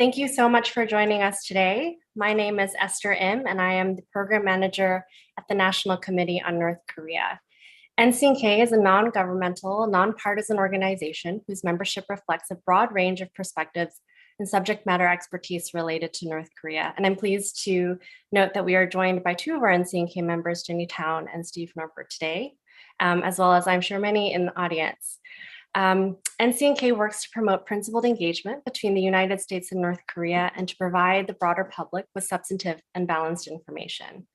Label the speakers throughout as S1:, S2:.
S1: Thank you so much for joining us today. My name is Esther Im, and I am the Program Manager at the National Committee on North Korea. NCNK is a non-governmental, nonpartisan organization whose membership reflects a broad range of perspectives and subject matter expertise related to North Korea. And I'm pleased to note that we are joined by two of our NCNK members, Jenny Town and Steve Norford today, as well as I'm sure many in the audience. NCNK works to promote principled engagement between the United States and North Korea and to provide the broader public with substantive and balanced information.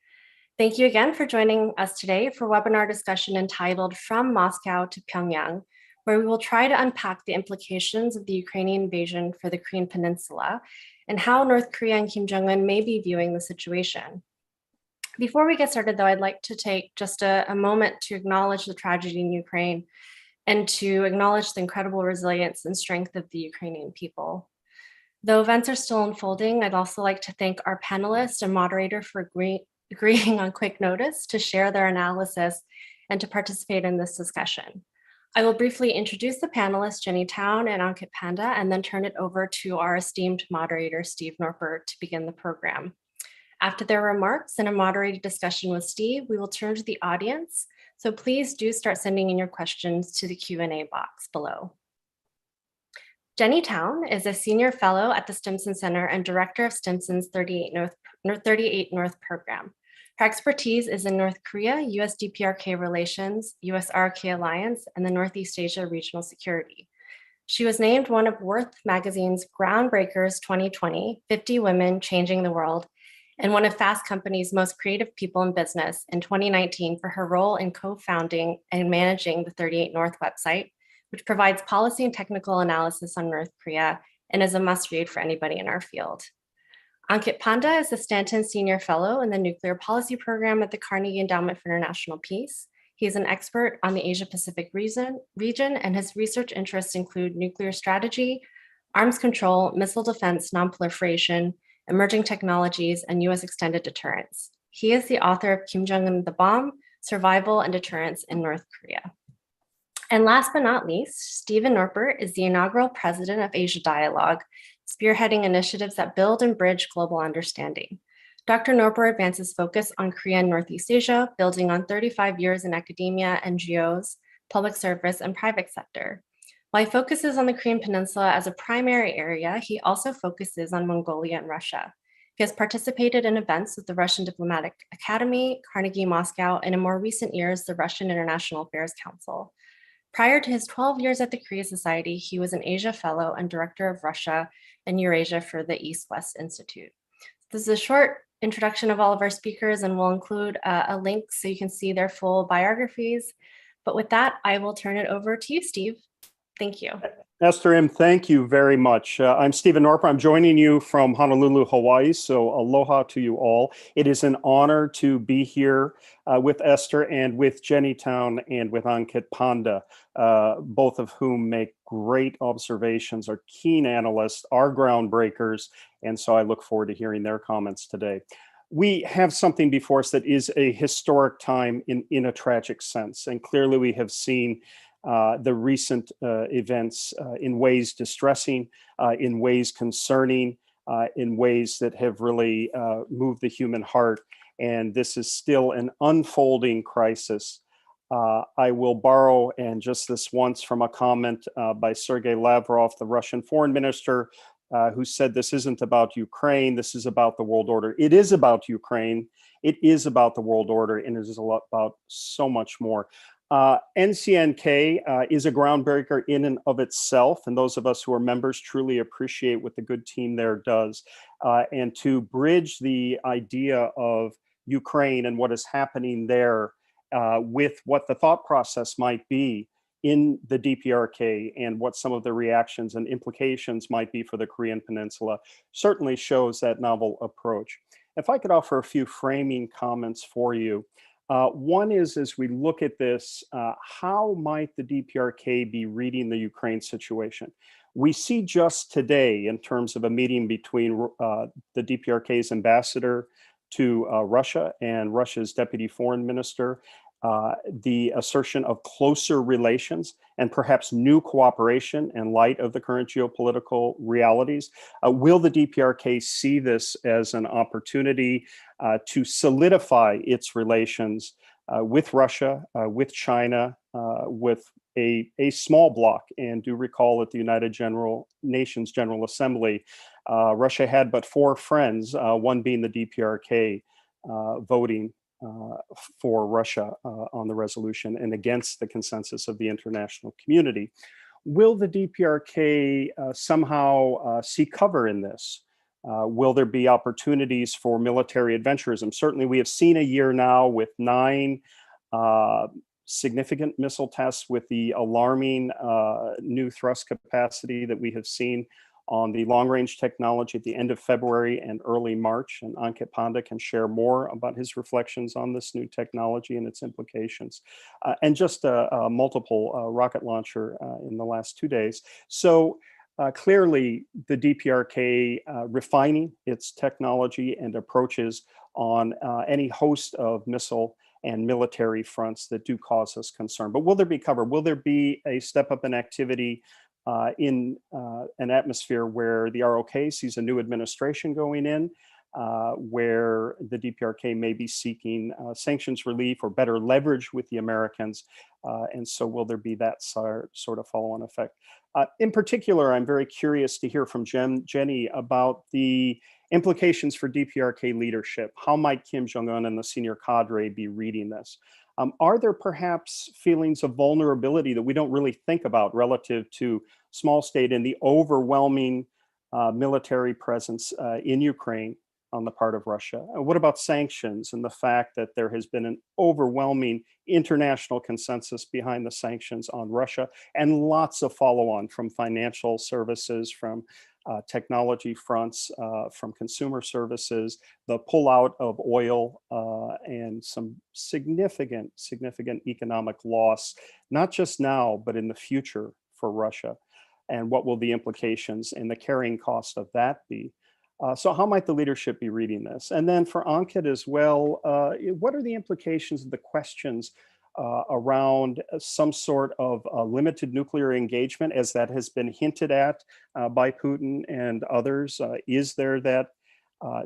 S1: Thank you again for joining us today for a webinar discussion entitled From Moscow to Pyongyang, where we will try to unpack the implications of the Ukrainian invasion for the Korean Peninsula and how North Korea and Kim Jong-un may be viewing the situation. Before we get started, though, I'd like to take just a moment to acknowledge the tragedy in Ukraine and to acknowledge the incredible resilience and strength of the Ukrainian people. Though events are still unfolding, I'd also like to thank our panelists and moderator for agreeing on quick notice to share their analysis and to participate in this discussion. I will briefly introduce the panelists, Jenny Town and Ankit Panda, and then turn it over to our esteemed moderator, Steve Norford, to begin the program. After their remarks and a moderated discussion with Steve, we will turn to the audience. So please do start sending in your questions to the Q&A box below. Jenny Town is a senior fellow at the Stimson Center and director of Stimson's 38 North program. Her expertise is in North Korea, US DPRK relations, US RK alliance, and the Northeast Asia regional security. She was named one of Worth magazine's Groundbreakers 2020, 50 Women Changing the World, and one of Fast Company's most creative people in business in 2019 for her role in co-founding and managing the 38 North website, which provides policy and technical analysis on North Korea and is a must-read for anybody in our field. Ankit Panda is a Stanton Senior Fellow in the Nuclear Policy Program at the Carnegie Endowment for International Peace. He is an expert on the Asia-Pacific region, and his research interests include nuclear strategy, arms control, missile defense, nonproliferation, emerging technologies, and US extended deterrence. He is the author of Kim Jong-un the Bomb, Survival and Deterrence in North Korea. And last but not least, Stephen Norford is the inaugural president of Asia Dialogue, spearheading initiatives that build and bridge global understanding. Dr. Norford advances focus on Korea and Northeast Asia, building on 35 years in academia, NGOs, public service, and private sector. While he focuses on the Korean Peninsula as a primary area, he also focuses on Mongolia and Russia. He has participated in events with the Russian Diplomatic Academy, Carnegie Moscow, and in more recent years, the Russian International Affairs Council. Prior to his 12 years at the Korea Society, he was an Asia Fellow and Director of Russia and Eurasia for the East-West Institute. This is a short introduction of all of our speakers, and we'll include a link so you can see their full biographies. But with that, I will turn it over to you, Steve. Thank you.
S2: Esther M., thank you very much. I'm Stephen Norford. I'm joining you from Honolulu, Hawaii, so aloha to you all. It is an honor to be here with Esther and with Jenny Town and with Ankit Panda, both of whom make great observations, are keen analysts, are groundbreakers, and so I look forward to hearing their comments today. We have something before us that is a historic time in a tragic sense, and clearly we have seen the recent events in ways distressing, in ways concerning, in ways that have really moved the human heart. And this is still an unfolding crisis. I will borrow, and just this once, from a comment by Sergei Lavrov, the Russian foreign minister, who said this isn't about Ukraine, this is about the world order. It is about Ukraine, it is about the world order, and it is about so much more. NCNK is a groundbreaker in and of itself, and those of us who are members truly appreciate what the good team there does. And to bridge the idea of Ukraine and what is happening there with what the thought process might be in the DPRK and what some of the reactions and implications might be for the Korean Peninsula certainly shows that novel approach. If I could offer a few framing comments for you. One is, as we look at this, how might the DPRK be reading the Ukraine situation? We see just today, in terms of a meeting between the DPRK's ambassador to Russia and Russia's deputy foreign minister, the assertion of closer relations and perhaps new cooperation in light of the current geopolitical realities. Will the DPRK see this as an opportunity to solidify its relations with Russia, with China, with a small bloc? And do recall at the United Nations General Assembly, Russia had but 4 friends, one being the DPRK, voting for Russia on the resolution and against the consensus of the international community. Will the DPRK somehow see cover in this? Will there be opportunities for military adventurism? Certainly, we have seen a year now with 9 significant missile tests with the alarming new thrust capacity that we have seen on the long-range technology at the end of February and early March. And Ankit Panda can share more about his reflections on this new technology and its implications. And just a multiple rocket launcher in the last 2 days. So clearly the DPRK refining its technology and approaches on any host of missile and military fronts that do cause us concern. But will there be cover? Will there be a step up in activity in an atmosphere where the ROK sees a new administration going in, where the DPRK may be seeking sanctions relief or better leverage with the Americans? And so will there be that sort of follow-on effect? In particular, I'm very curious to hear from Jenny about the implications for DPRK leadership. How might Kim Jong-un and the senior cadre be reading this? Are there perhaps feelings of vulnerability that we don't really think about relative to small state and the overwhelming military presence in Ukraine on the part of Russia? What about sanctions and the fact that there has been an overwhelming international consensus behind the sanctions on Russia and lots of follow-on from financial services, from technology fronts, from consumer services, the pullout of oil, and some significant economic loss, not just now, but in the future for Russia? And what will the implications and the carrying cost of that be? So how might the leadership be reading this? And then for Ankit as well, what are the implications of the questions around some sort of limited nuclear engagement, as that has been hinted at by Putin and others? Is there that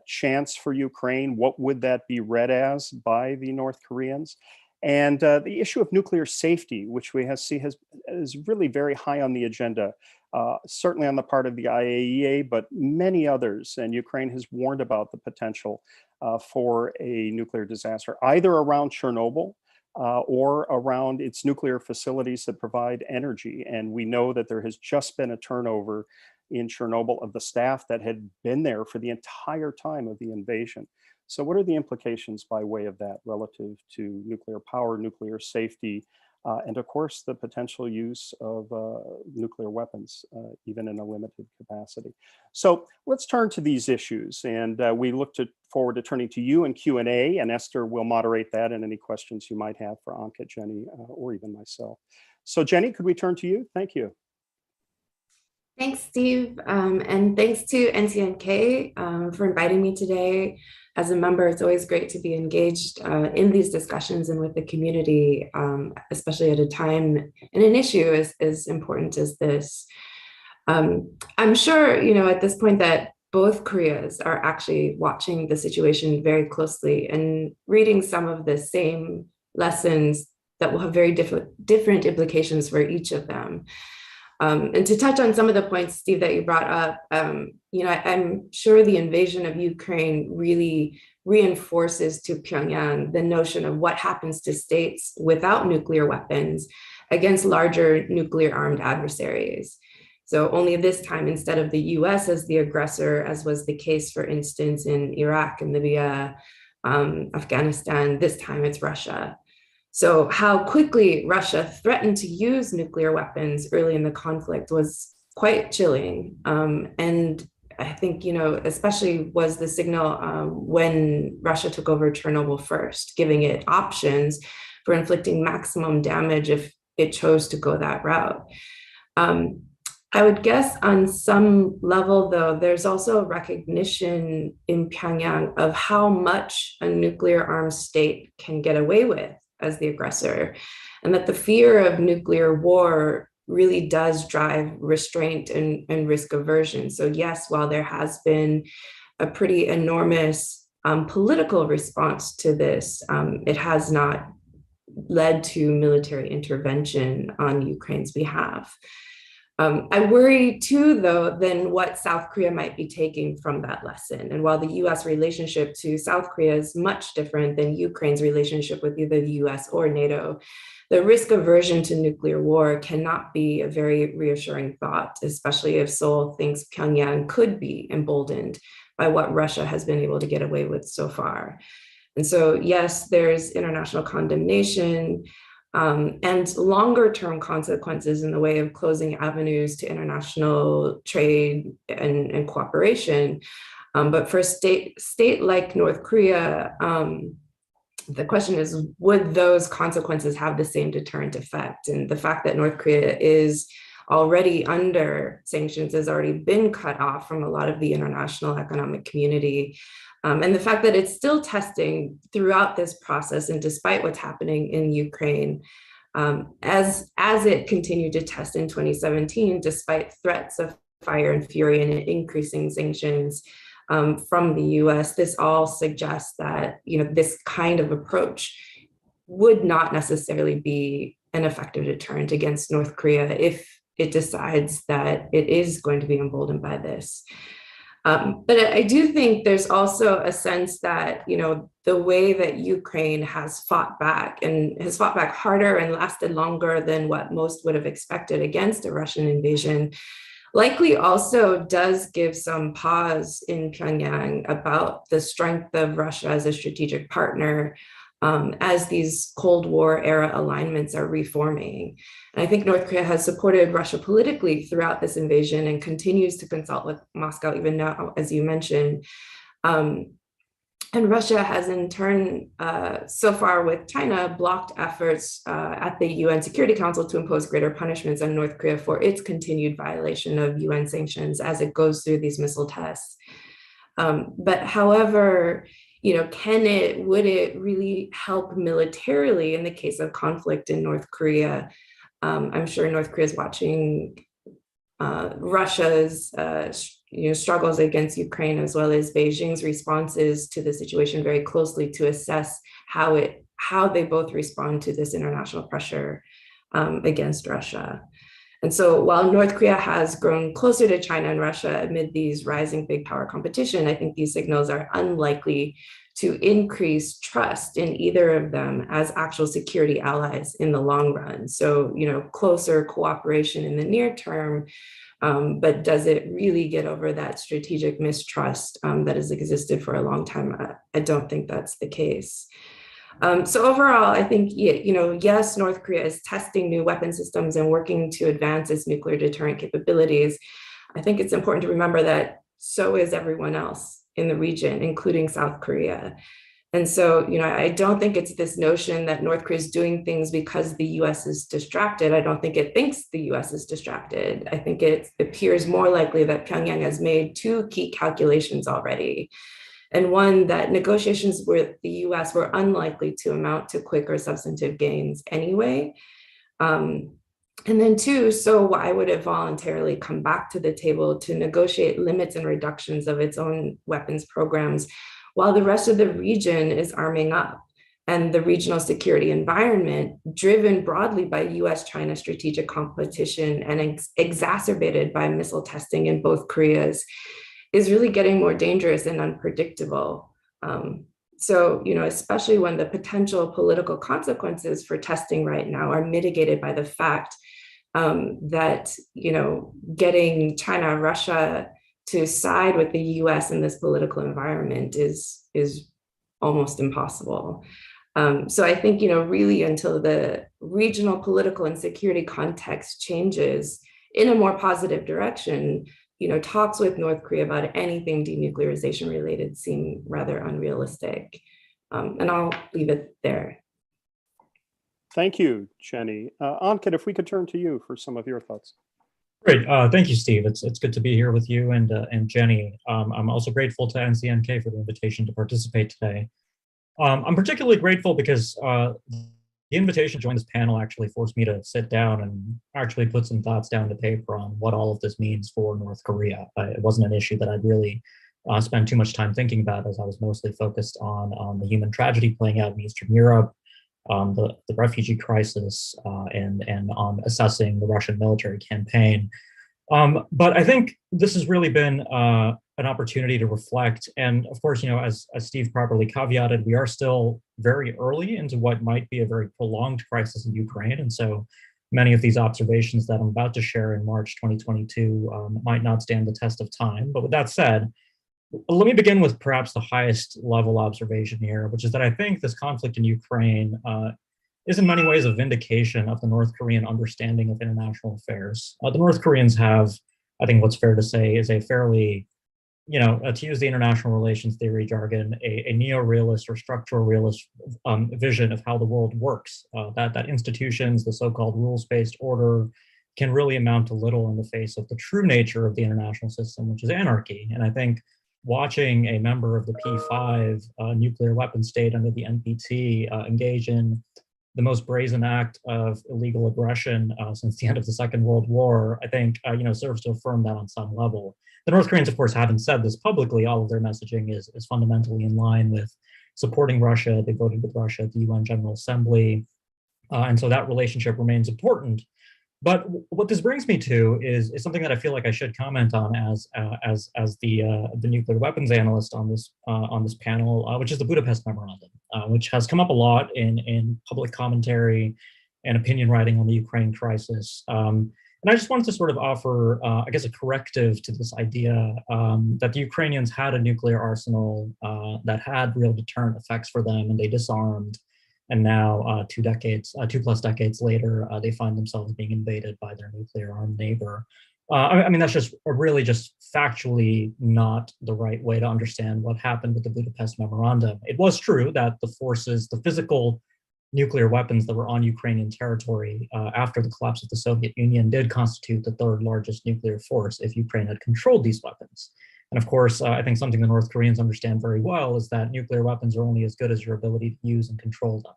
S2: chance for Ukraine? What would that be read as by the North Koreans? And the issue of nuclear safety, which we see is really very high on the agenda, certainly on the part of the IAEA, but many others. And Ukraine has warned about the potential for a nuclear disaster, either around Chernobyl or around its nuclear facilities that provide energy. And we know that there has just been a turnover in Chernobyl of the staff that had been there for the entire time of the invasion. So what are the implications by way of that relative to nuclear power, nuclear safety, and of course, the potential use of nuclear weapons, even in a limited capacity? So let's turn to these issues, and we look forward to turning to you in Q&A, and Esther will moderate that and any questions you might have for Ankit, Jenny, or even myself. So Jenny, could we turn to you? Thank you.
S3: Thanks, Steve, and thanks to NCNK for inviting me today. As a member, it's always great to be engaged in these discussions and with the community, especially at a time and an issue as important as this. I'm sure, at this point that both Koreas are actually watching the situation very closely and reading some of the same lessons that will have very different implications for each of them. And to touch on some of the points, Steve, that you brought up, I'm sure the invasion of Ukraine really reinforces to Pyongyang the notion of what happens to states without nuclear weapons against larger nuclear armed adversaries. So only this time, instead of the US as the aggressor, as was the case, for instance, in Iraq and Libya, Afghanistan, this time it's Russia. So how quickly Russia threatened to use nuclear weapons early in the conflict was quite chilling. And I think, especially was the signal when Russia took over Chernobyl first, giving it options for inflicting maximum damage if it chose to go that route. I would guess on some level, though, there's also a recognition in Pyongyang of how much a nuclear armed state can get away with as the aggressor, and that the fear of nuclear war really does drive restraint and risk aversion. So yes, while there has been a pretty enormous political response to this, it has not led to military intervention on Ukraine's behalf. I worry too, though, then what South Korea might be taking from that lesson. And while the US relationship to South Korea is much different than Ukraine's relationship with either the US or NATO, the risk aversion to nuclear war cannot be a very reassuring thought, especially if Seoul thinks Pyongyang could be emboldened by what Russia has been able to get away with so far. And so, yes, there's international condemnation, and longer term consequences in the way of closing avenues to international trade and cooperation. But for a state like North Korea, the question is, would those consequences have the same deterrent effect? And the fact that North Korea is already under sanctions, has already been cut off from a lot of the international economic community, and the fact that it's still testing throughout this process, and despite what's happening in Ukraine, as it continued to test in 2017, despite threats of fire and fury and increasing sanctions from the US, this all suggests that this kind of approach would not necessarily be an effective deterrent against North Korea if it decides that it is going to be emboldened by this. But I do think there's also a sense that, the way that Ukraine has fought back, and has fought back harder and lasted longer than what most would have expected against a Russian invasion, likely also does give some pause in Pyongyang about the strength of Russia as a strategic partner, as these Cold War era alignments are reforming. And I think North Korea has supported Russia politically throughout this invasion and continues to consult with Moscow even now, as you mentioned. And Russia has in turn, so far with China, blocked efforts at the UN Security Council to impose greater punishments on North Korea for its continued violation of UN sanctions as it goes through these missile tests. But however, would it really help militarily in the case of conflict in North Korea? I'm sure North Korea is watching Russia's struggles against Ukraine, as well as Beijing's responses to the situation very closely to assess how they both respond to this international pressure against Russia. And so while North Korea has grown closer to China and Russia amid these rising big power competition, I think these signals are unlikely to increase trust in either of them as actual security allies in the long run. So, closer cooperation in the near term, but does it really get over that strategic mistrust that has existed for a long time? I don't think that's the case. So overall, I think, yes, North Korea is testing new weapon systems and working to advance its nuclear deterrent capabilities. I think it's important to remember that so is everyone else in the region, including South Korea. And so, I don't think it's this notion that North Korea is doing things because the US is distracted. I don't think it thinks the US is distracted. I think it appears more likely that Pyongyang has made two key calculations already. And one, that negotiations with the US were unlikely to amount to quick or substantive gains anyway. And then two, so why would it voluntarily come back to the table to negotiate limits and reductions of its own weapons programs while the rest of the region is arming up? And the regional security environment, driven broadly by US-China strategic competition and exacerbated by missile testing in both Koreas, is really getting more dangerous and unpredictable. So, especially when the potential political consequences for testing right now are mitigated by the fact that, getting China, Russia to side with the US in this political environment is almost impossible. So I think, really until the regional political and security context changes in a more positive direction, talks with North Korea about anything denuclearization related seem rather unrealistic. And I'll leave it there.
S2: Thank you, Jenny. Ankit, if we could turn to you for some of your thoughts.
S4: Great. Thank you, Steve. It's good to be here with you and Jenny. I'm also grateful to NCNK for the invitation to participate today. I'm particularly grateful because the invitation to join this panel actually forced me to sit down and actually put some thoughts down to paper on what all of this means for North Korea. It wasn't an issue that I'd really spent too much time thinking about, as I was mostly focused on the human tragedy playing out in Eastern Europe, the refugee crisis, and on assessing the Russian military campaign. But I think this has really been an opportunity to reflect. And of course, as Steve properly caveated, we are still very early into what might be a very prolonged crisis in Ukraine. And so many of these observations that I'm about to share in March 2022 might not stand the test of time. But with that said, let me begin with perhaps the highest level observation here, which is that I think this conflict in Ukraine is in many ways a vindication of the North Korean understanding of international affairs. The North Koreans have, I think what's fair to say, is a fairly, to use the international relations theory jargon, a neo-realist or structural realist vision of how the world works, that institutions, the so-called rules-based order, can really amount to little in the face of the true nature of the international system, which is anarchy. And I think watching a member of the P5 nuclear weapon state under the NPT engage in the most brazen act of illegal aggression since the end of the Second World War, I think, serves to affirm that on some level. The North Koreans, of course, haven't said this publicly. All of their messaging is fundamentally in line with supporting Russia. They voted with Russia at the UN General Assembly. And so that relationship remains important. But what this brings me to is something that I feel like I should comment on as the nuclear weapons analyst on this panel, which is the Budapest Memorandum, which has come up a lot in public commentary and opinion writing on the Ukraine crisis. And I just wanted to sort of offer, I guess, a corrective to this idea that the Ukrainians had a nuclear arsenal that had real deterrent effects for them, and they disarmed. And now, 2 plus decades later, they find themselves being invaded by their nuclear-armed neighbor. I mean, that's just really just factually not the right way to understand what happened with the Budapest Memorandum. It was true that the forces, the physical nuclear weapons that were on Ukrainian territory after the collapse of the Soviet Union did constitute the third largest nuclear force if Ukraine had controlled these weapons. And of course, I think something the North Koreans understand very well is that nuclear weapons are only as good as your ability to use and control them.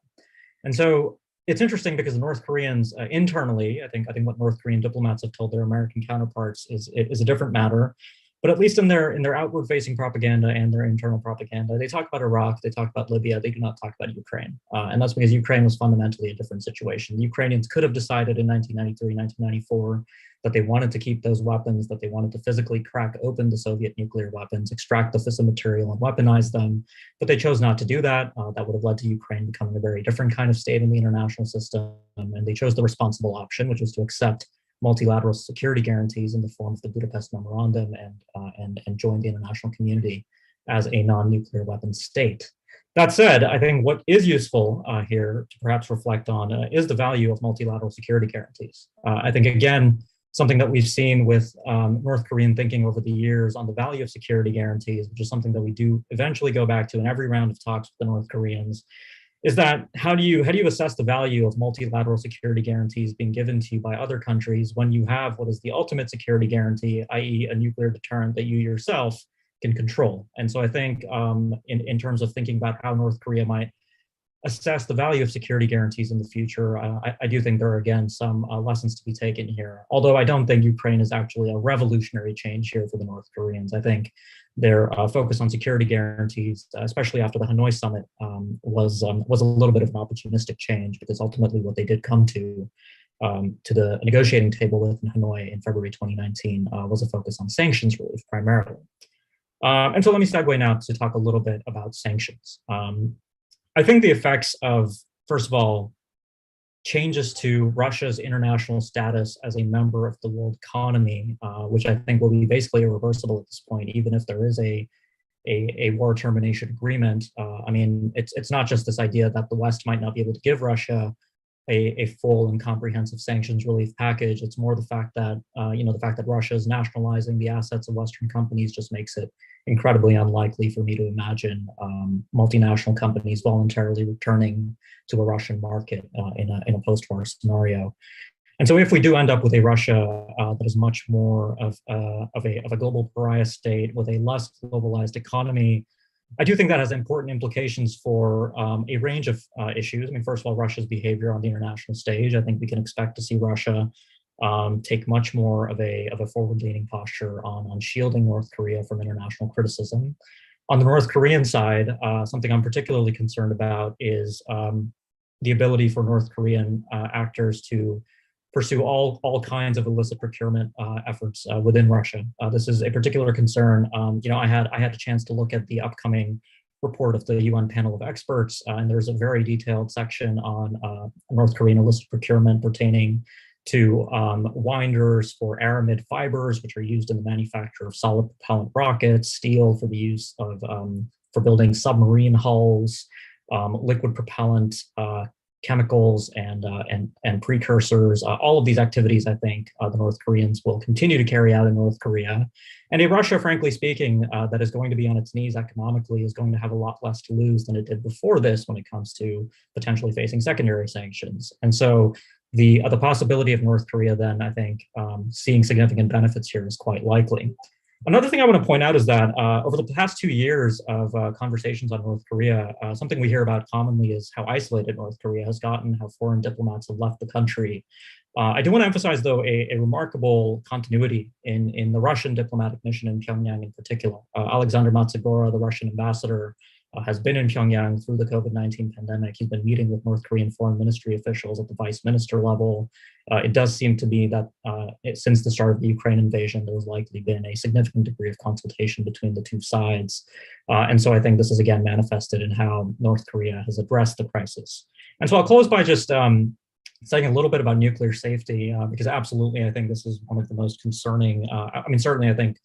S4: And so it's interesting because the North Koreans internally, I think what North Korean diplomats have told their American counterparts is a different matter. But at least in their outward-facing propaganda and their internal propaganda, they talk about Iraq, they talk about Libya, they do not talk about Ukraine. And that's because Ukraine was fundamentally a different situation. The Ukrainians could have decided in 1993, 1994, that they wanted to keep those weapons, that they wanted to physically crack open the Soviet nuclear weapons, extract the fissile material and weaponize them, but they chose not to do that. That would have led to Ukraine becoming a very different kind of state in the international system. And they chose the responsible option, which was to accept multilateral security guarantees in the form of the Budapest Memorandum and join the international community as a non-nuclear weapons state. That said, I think what is useful here to perhaps reflect on is the value of multilateral security guarantees. I think, again, something that we've seen with North Korean thinking over the years on the value of security guarantees, which is something that we do eventually go back to in every round of talks with the North Koreans, is that how do you assess the value of multilateral security guarantees being given to you by other countries when you have what is the ultimate security guarantee, i.e. a nuclear deterrent that you yourself can control? And so I think in terms of thinking about how North Korea might assess the value of security guarantees in the future, I do think there are, again, some lessons to be taken here. Although I don't think Ukraine is actually a revolutionary change here for the North Koreans. I think their focus on security guarantees, especially after the Hanoi summit, was a little bit of an opportunistic change, because ultimately what they did come to the negotiating table with in Hanoi in February 2019 was a focus on sanctions relief primarily. And so let me segue now to talk a little bit about sanctions. I think the effects of, first of all, changes to Russia's international status as a member of the world economy, which I think will be basically irreversible at this point, even if there is a war termination agreement. I mean, it's not just this idea that the West might not be able to give Russia a full and comprehensive sanctions relief package. It's more the fact that the fact that Russia is nationalizing the assets of Western companies just makes it incredibly unlikely for me to imagine multinational companies voluntarily returning to a Russian market in a post-war scenario. And so if we do end up with a Russia that is much more of a global pariah state with a less globalized economy, I do think that has important implications for a range of issues. I mean, first of all, Russia's behavior on the international stage. I think we can expect to see Russia take much more of a forward-leaning posture on shielding North Korea from international criticism. On the North Korean side, something I'm particularly concerned about is the ability for North Korean actors to pursue all kinds of illicit procurement efforts within Russia. This is a particular concern. I had a chance to look at the upcoming report of the UN panel of experts, and there's a very detailed section on North Korean illicit procurement pertaining to winders for aramid fibers, which are used in the manufacture of solid propellant rockets, steel for the use of for building submarine hulls, liquid propellant, chemicals and precursors. All of these activities, I think, the North Koreans will continue to carry out in North Korea. And a Russia, frankly speaking, that is going to be on its knees economically is going to have a lot less to lose than it did before this when it comes to potentially facing secondary sanctions. And so the possibility of North Korea then, I think, seeing significant benefits here is quite likely. Another thing I want to point out is that over the past 2 years of conversations on North Korea, something we hear about commonly is how isolated North Korea has gotten, how foreign diplomats have left the country. I do want to emphasize, though, a remarkable continuity in the Russian diplomatic mission in Pyongyang in particular. Alexander Matsugora, the Russian ambassador, has been in Pyongyang through the COVID-19 pandemic. He's been meeting with North Korean foreign ministry officials at the vice minister level. It does seem to be that since the start of the Ukraine invasion, there's likely been a significant degree of consultation between the two sides. And so I think this is again manifested in how North Korea has addressed the crisis. And so I'll close by just saying a little bit about nuclear safety, because absolutely I think this is one of the most concerning, certainly I think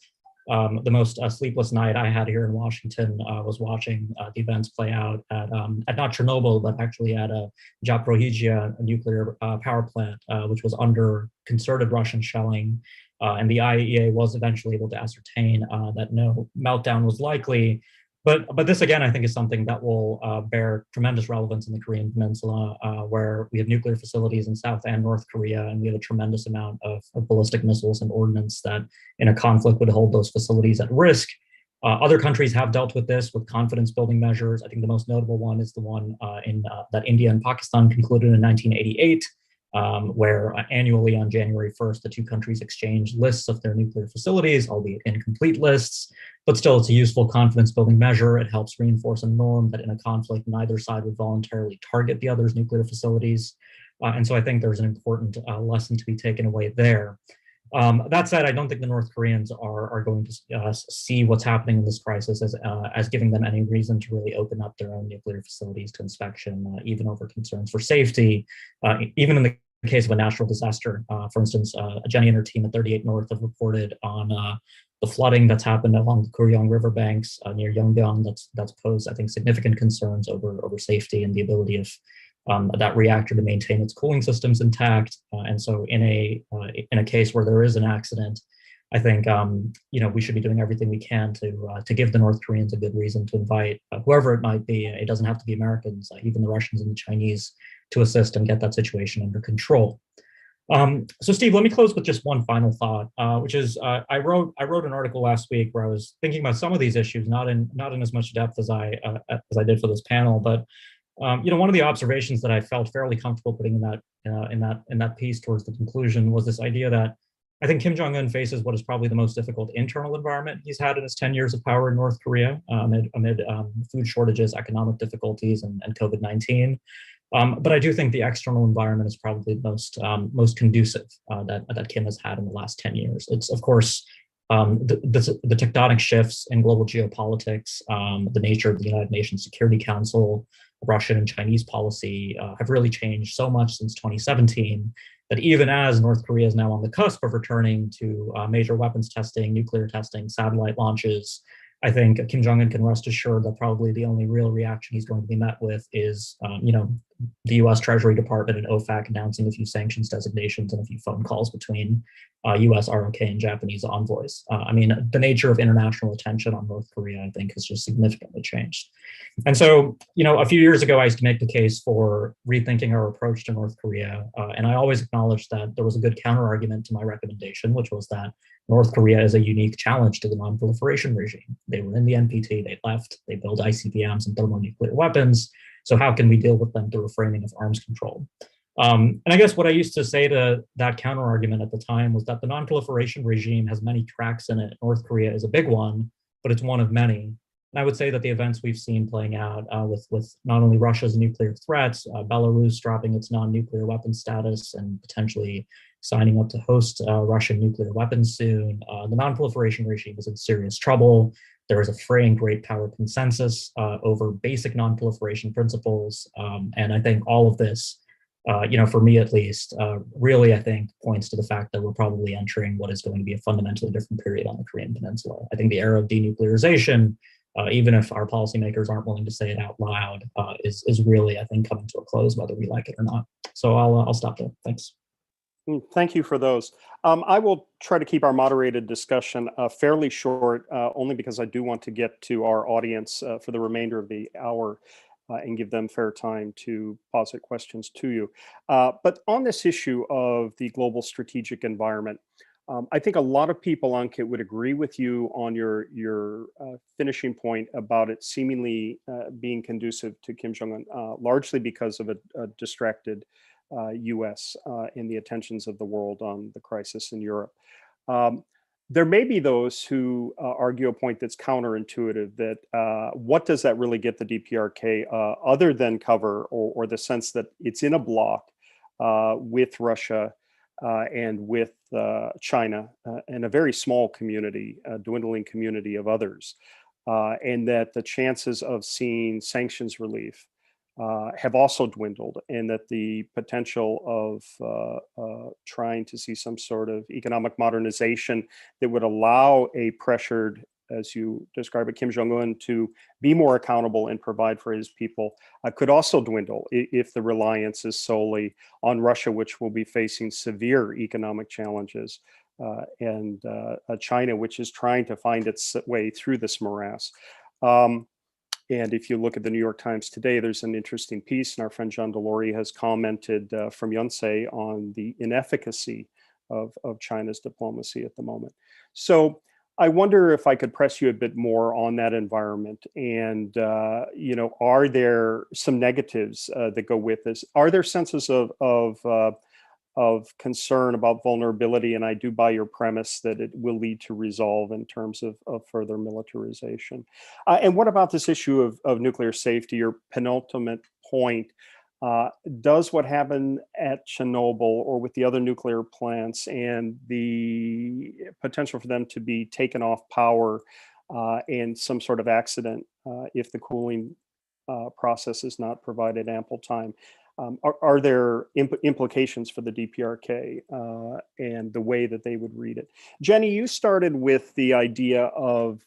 S4: the most sleepless night I had here in Washington was watching the events play out at not Chernobyl, but actually at Zaporizhzhia, a nuclear power plant, which was under concerted Russian shelling. And the IAEA was eventually able to ascertain that no meltdown was likely. But this, again, I think is something that will bear tremendous relevance in the Korean Peninsula, where we have nuclear facilities in South and North Korea, and we have a tremendous amount of ballistic missiles and ordnance that in a conflict would hold those facilities at risk. Other countries have dealt with this with confidence building measures. I think the most notable one is the one that India and Pakistan concluded in 1988, where annually on January 1st, the two countries exchange lists of their nuclear facilities, albeit incomplete lists, but still it's a useful confidence building measure. It helps reinforce a norm that in a conflict, neither side would voluntarily target the other's nuclear facilities. And so I think there's an important lesson to be taken away there. That said, I don't think the North Koreans are going to see what's happening in this crisis as giving them any reason to really open up their own nuclear facilities to inspection, even over concerns for safety, even in the case of a natural disaster. For instance, Jenny and her team at 38 North have reported on the flooding that's happened along the Kuryong riverbanks near Yongbyon. That's posed, I think, significant concerns over safety and the ability of that reactor to maintain its cooling systems intact. And so in a case where there is an accident, I think we should be doing everything we can to give the North Koreans a good reason to invite whoever it might be. It doesn't have to be Americans, even the Russians and the Chinese, to assist and get that situation under control. So Steve, let me close with just one final thought, which is I wrote an article last week where I was thinking about some of these issues, not in as much depth as I did for this panel, but one of the observations that I felt fairly comfortable putting in that piece towards the conclusion was this idea that I think Kim Jong-un faces what is probably the most difficult internal environment he's had in his 10 years of power in North Korea, amid food shortages, economic difficulties, and COVID-19. But I do think the external environment is probably the most conducive that Kim has had in the last 10 years. It's, of course, the tectonic shifts in global geopolitics, the nature of the United Nations Security Council, Russian and Chinese policy have really changed so much since 2017 that even as North Korea is now on the cusp of returning to major weapons testing, nuclear testing, satellite launches, I think Kim Jong-un can rest assured that probably the only real reaction he's going to be met with is, the US Treasury Department and OFAC announcing a few sanctions designations and a few phone calls between US ROK and Japanese envoys. I mean, the nature of international attention on North Korea, I think, has just significantly changed. And so, a few years ago, I used to make the case for rethinking our approach to North Korea. And I always acknowledged that there was a good counter-argument to my recommendation, which was that North Korea is a unique challenge to the non-proliferation regime. They were in the NPT, they left, they build ICBMs and thermonuclear weapons. So how can we deal with them through a framing of arms control? And I guess what I used to say to that counter-argument at the time was that the non-proliferation regime has many cracks in it. North Korea is a big one, but it's one of many. And I would say that the events we've seen playing out with not only Russia's nuclear threats, Belarus dropping its non-nuclear weapon status and potentially signing up to host Russian nuclear weapons soon, the non-proliferation regime is in serious trouble. There is a fraying great power consensus over basic non-proliferation principles. And I think all of this, for me at least, really, I think, points to the fact that we're probably entering what is going to be a fundamentally different period on the Korean Peninsula. I think the era of denuclearization, even if our policymakers aren't willing to say it out loud, is really, I think, coming to a close, whether we like it or not. So I'll stop there. Thanks.
S2: Thank you for those. I will try to keep our moderated discussion fairly short, only because I do want to get to our audience for the remainder of the hour and give them fair time to posit questions to you. But on this issue of the global strategic environment, I think a lot of people, Ankit, would agree with you on your finishing point about it seemingly being conducive to Kim Jong-un, largely because of a distracted US and the attentions of the world on the crisis in Europe. There may be those who argue a point that's counterintuitive, that what does that really get the DPRK other than cover or the sense that it's in a bloc with Russia and with China and a very small community, a dwindling community of others, and that the chances of seeing sanctions relief have also dwindled, and that the potential of trying to see some sort of economic modernization that would allow a pressured, as you describe it, Kim Jong-un to be more accountable and provide for his people could also dwindle if the reliance is solely on Russia, which will be facing severe economic challenges, and China, which is trying to find its way through this morass. And if you look at the New York Times today, there's an interesting piece, and our friend John Delory has commented from Yonsei on the inefficacy of China's diplomacy at the moment. So I wonder if I could press you a bit more on that environment. And, are there some negatives that go with this? Are there senses of concern about vulnerability? And I do buy your premise that it will lead to resolve in terms of further militarization. And what about this issue of nuclear safety, your penultimate point? Does what happened at Chernobyl or with the other nuclear plants and the potential for them to be taken off power and some sort of accident if the cooling process is not provided ample time, are there implications for the DPRK and the way that they would read it? Jenny, you started with the idea of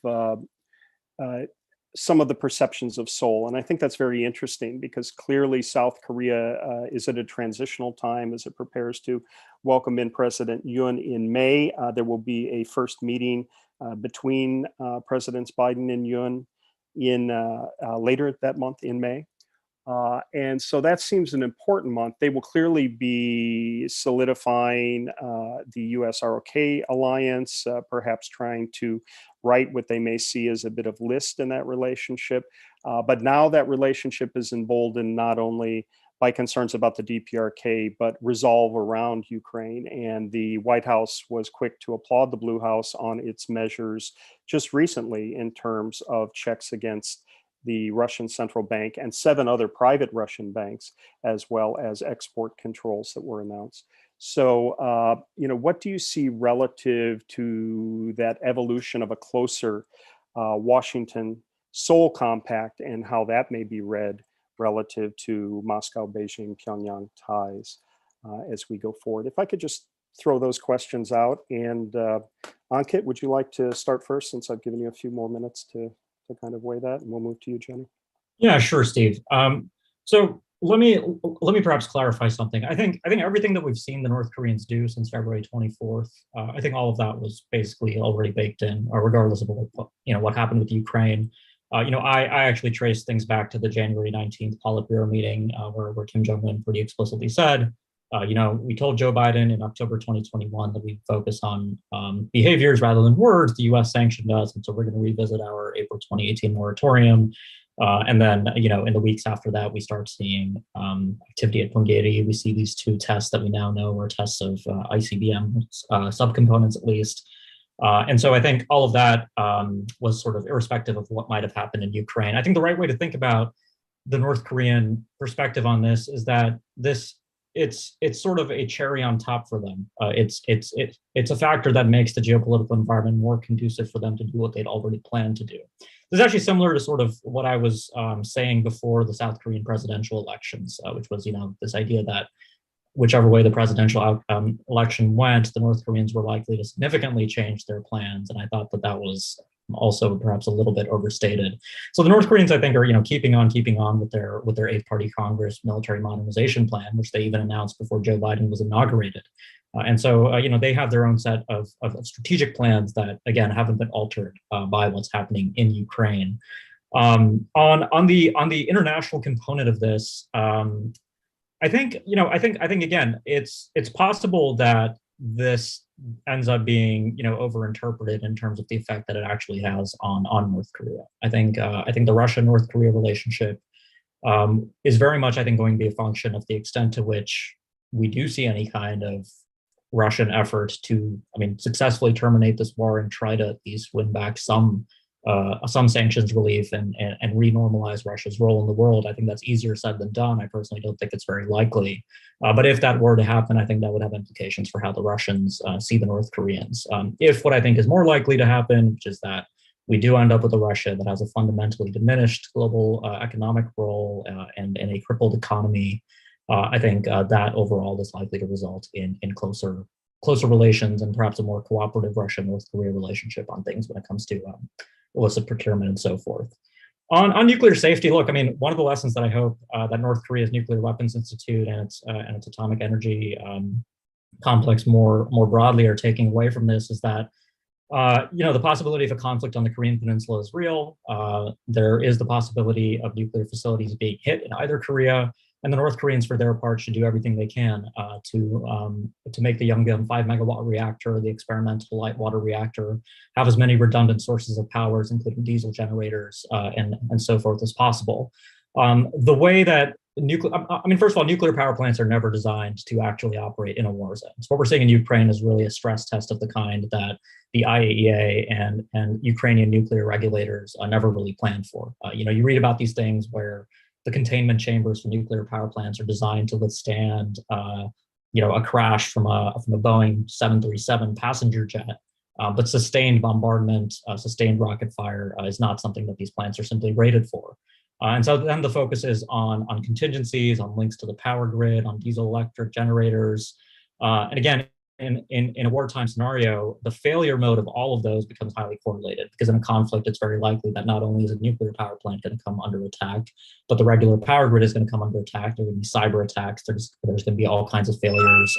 S2: some of the perceptions of Seoul, and I think that's very interesting because clearly South Korea is at a transitional time as it prepares to welcome in President Yoon in May. There will be a first meeting between Presidents Biden and Yoon in later that month in May. And so that seems an important month. They will clearly be solidifying the US ROK alliance, perhaps trying to right what they may see as a bit of list in that relationship. But now that relationship is emboldened not only by concerns about the DPRK, but resolve around Ukraine. And the White House was quick to applaud the Blue House on its measures just recently in terms of checks against the Russian central bank and 7 other private Russian banks, as well as export controls that were announced. So, what do you see relative to that evolution of a closer Washington-Seoul compact and how that may be read relative to Moscow, Beijing, Pyongyang ties as we go forward? If I could just throw those questions out. And Ankit, would you like to start first, since I've given you a few more minutes to kind of weigh that, and we'll move to you, Jenny.
S4: Yeah, sure, Steve. So let me perhaps clarify something. I think everything that we've seen the North Koreans do since February 24th, I think all of that was basically already baked in, regardless of what happened with Ukraine. I actually traced things back to the January 19th Politburo meeting, where Kim Jong-un pretty explicitly said, we told Joe Biden in October 2021 that we'd focus on behaviors rather than words. The U.S. sanctioned us, and so we're going to revisit our April 2018 moratorium. And then, in the weeks after that, we start seeing activity at Pyongyang. We see these two tests that we now know are tests of ICBM subcomponents, at least. And so I think all of that was sort of irrespective of what might have happened in Ukraine. I think the right way to think about the North Korean perspective on this is that it's sort of a cherry on top for them. It's a factor that makes the geopolitical environment more conducive for them to do what they'd already planned to do. This is actually similar to sort of what I was saying before the South Korean presidential elections, which was, this idea that whichever way the presidential election went, the North Koreans were likely to significantly change their plans. And I thought that was also perhaps a little bit overstated. So the North Koreans, I think, are keeping on with their eighth-party Congress military modernization plan, which they even announced before Joe Biden was inaugurated. And so they have their own set of strategic plans that, again, haven't been altered by what's happening in Ukraine. On the international component of this, I think again, it's possible that this ends up being overinterpreted in terms of the effect that it actually has on North Korea. I think the Russia-North Korea relationship is very much, I think, going to be a function of the extent to which we do see any kind of Russian effort to, successfully terminate this war and try to at least win back some sanctions relief and renormalize Russia's role in the world. I think that's easier said than done. I personally don't think it's very likely. But if that were to happen, I think that would have implications for how the Russians see the North Koreans. If what I think is more likely to happen, which is that we do end up with a Russia that has a fundamentally diminished global economic role and a crippled economy, I think that overall is likely to result in closer relations and perhaps a more cooperative Russia-North Korea relationship on things when it comes to illicit procurement and so forth. On nuclear safety, look, one of the lessons that I hope that North Korea's Nuclear Weapons Institute and its atomic energy complex more broadly are taking away from this is that the possibility of a conflict on the Korean Peninsula is real. There is the possibility of nuclear facilities being hit in either Korea. And the North Koreans, for their part, should do everything they can to make the UNGA 5-megawatt reactor, the experimental light water reactor, have as many redundant sources of powers, including diesel generators and so forth, as possible. The way that first of all, nuclear power plants are never designed to actually operate in a war zone. So what we're seeing in Ukraine is really a stress test of the kind that the IAEA and Ukrainian nuclear regulators never really planned for. You read about these things where the containment chambers for nuclear power plants are designed to withstand, a crash from a Boeing 737 passenger jet, but sustained bombardment, sustained rocket fire is not something that these plants are simply rated for. And so then the focus is on contingencies, on links to the power grid, on diesel electric generators, and again, in a wartime scenario, the failure mode of all of those becomes highly correlated, because in a conflict, it's very likely that not only is a nuclear power plant going to come under attack, but the regular power grid is going to come under attack. There are going to be cyber attacks. There's going to be all kinds of failures.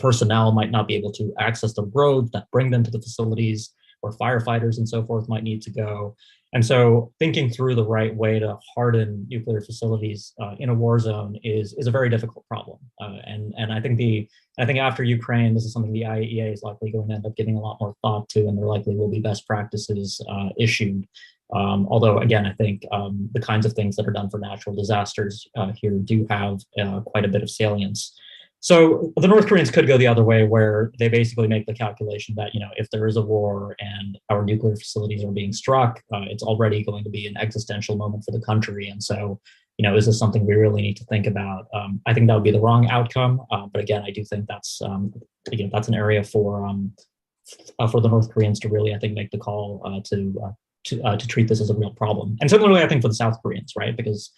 S4: Personnel might not be able to access the roads that bring them to the facilities, where firefighters and so forth might need to go. And so thinking through the right way to harden nuclear facilities in a war zone is a very difficult problem. And I think after Ukraine, this is something the IAEA is likely going to end up giving a lot more thought to, and there likely will be best practices issued. Although, again, I think the kinds of things that are done for natural disasters here do have quite a bit of salience. So the North Koreans could go the other way, where they basically make the calculation that, if there is a war and our nuclear facilities are being struck, it's already going to be an existential moment for the country. And so, is this something we really need to think about? I think that would be the wrong outcome. But again, I do think that's an area for the North Koreans to really, I think, make the call to treat this as a real problem. And similarly, I think for the South Koreans, right? Because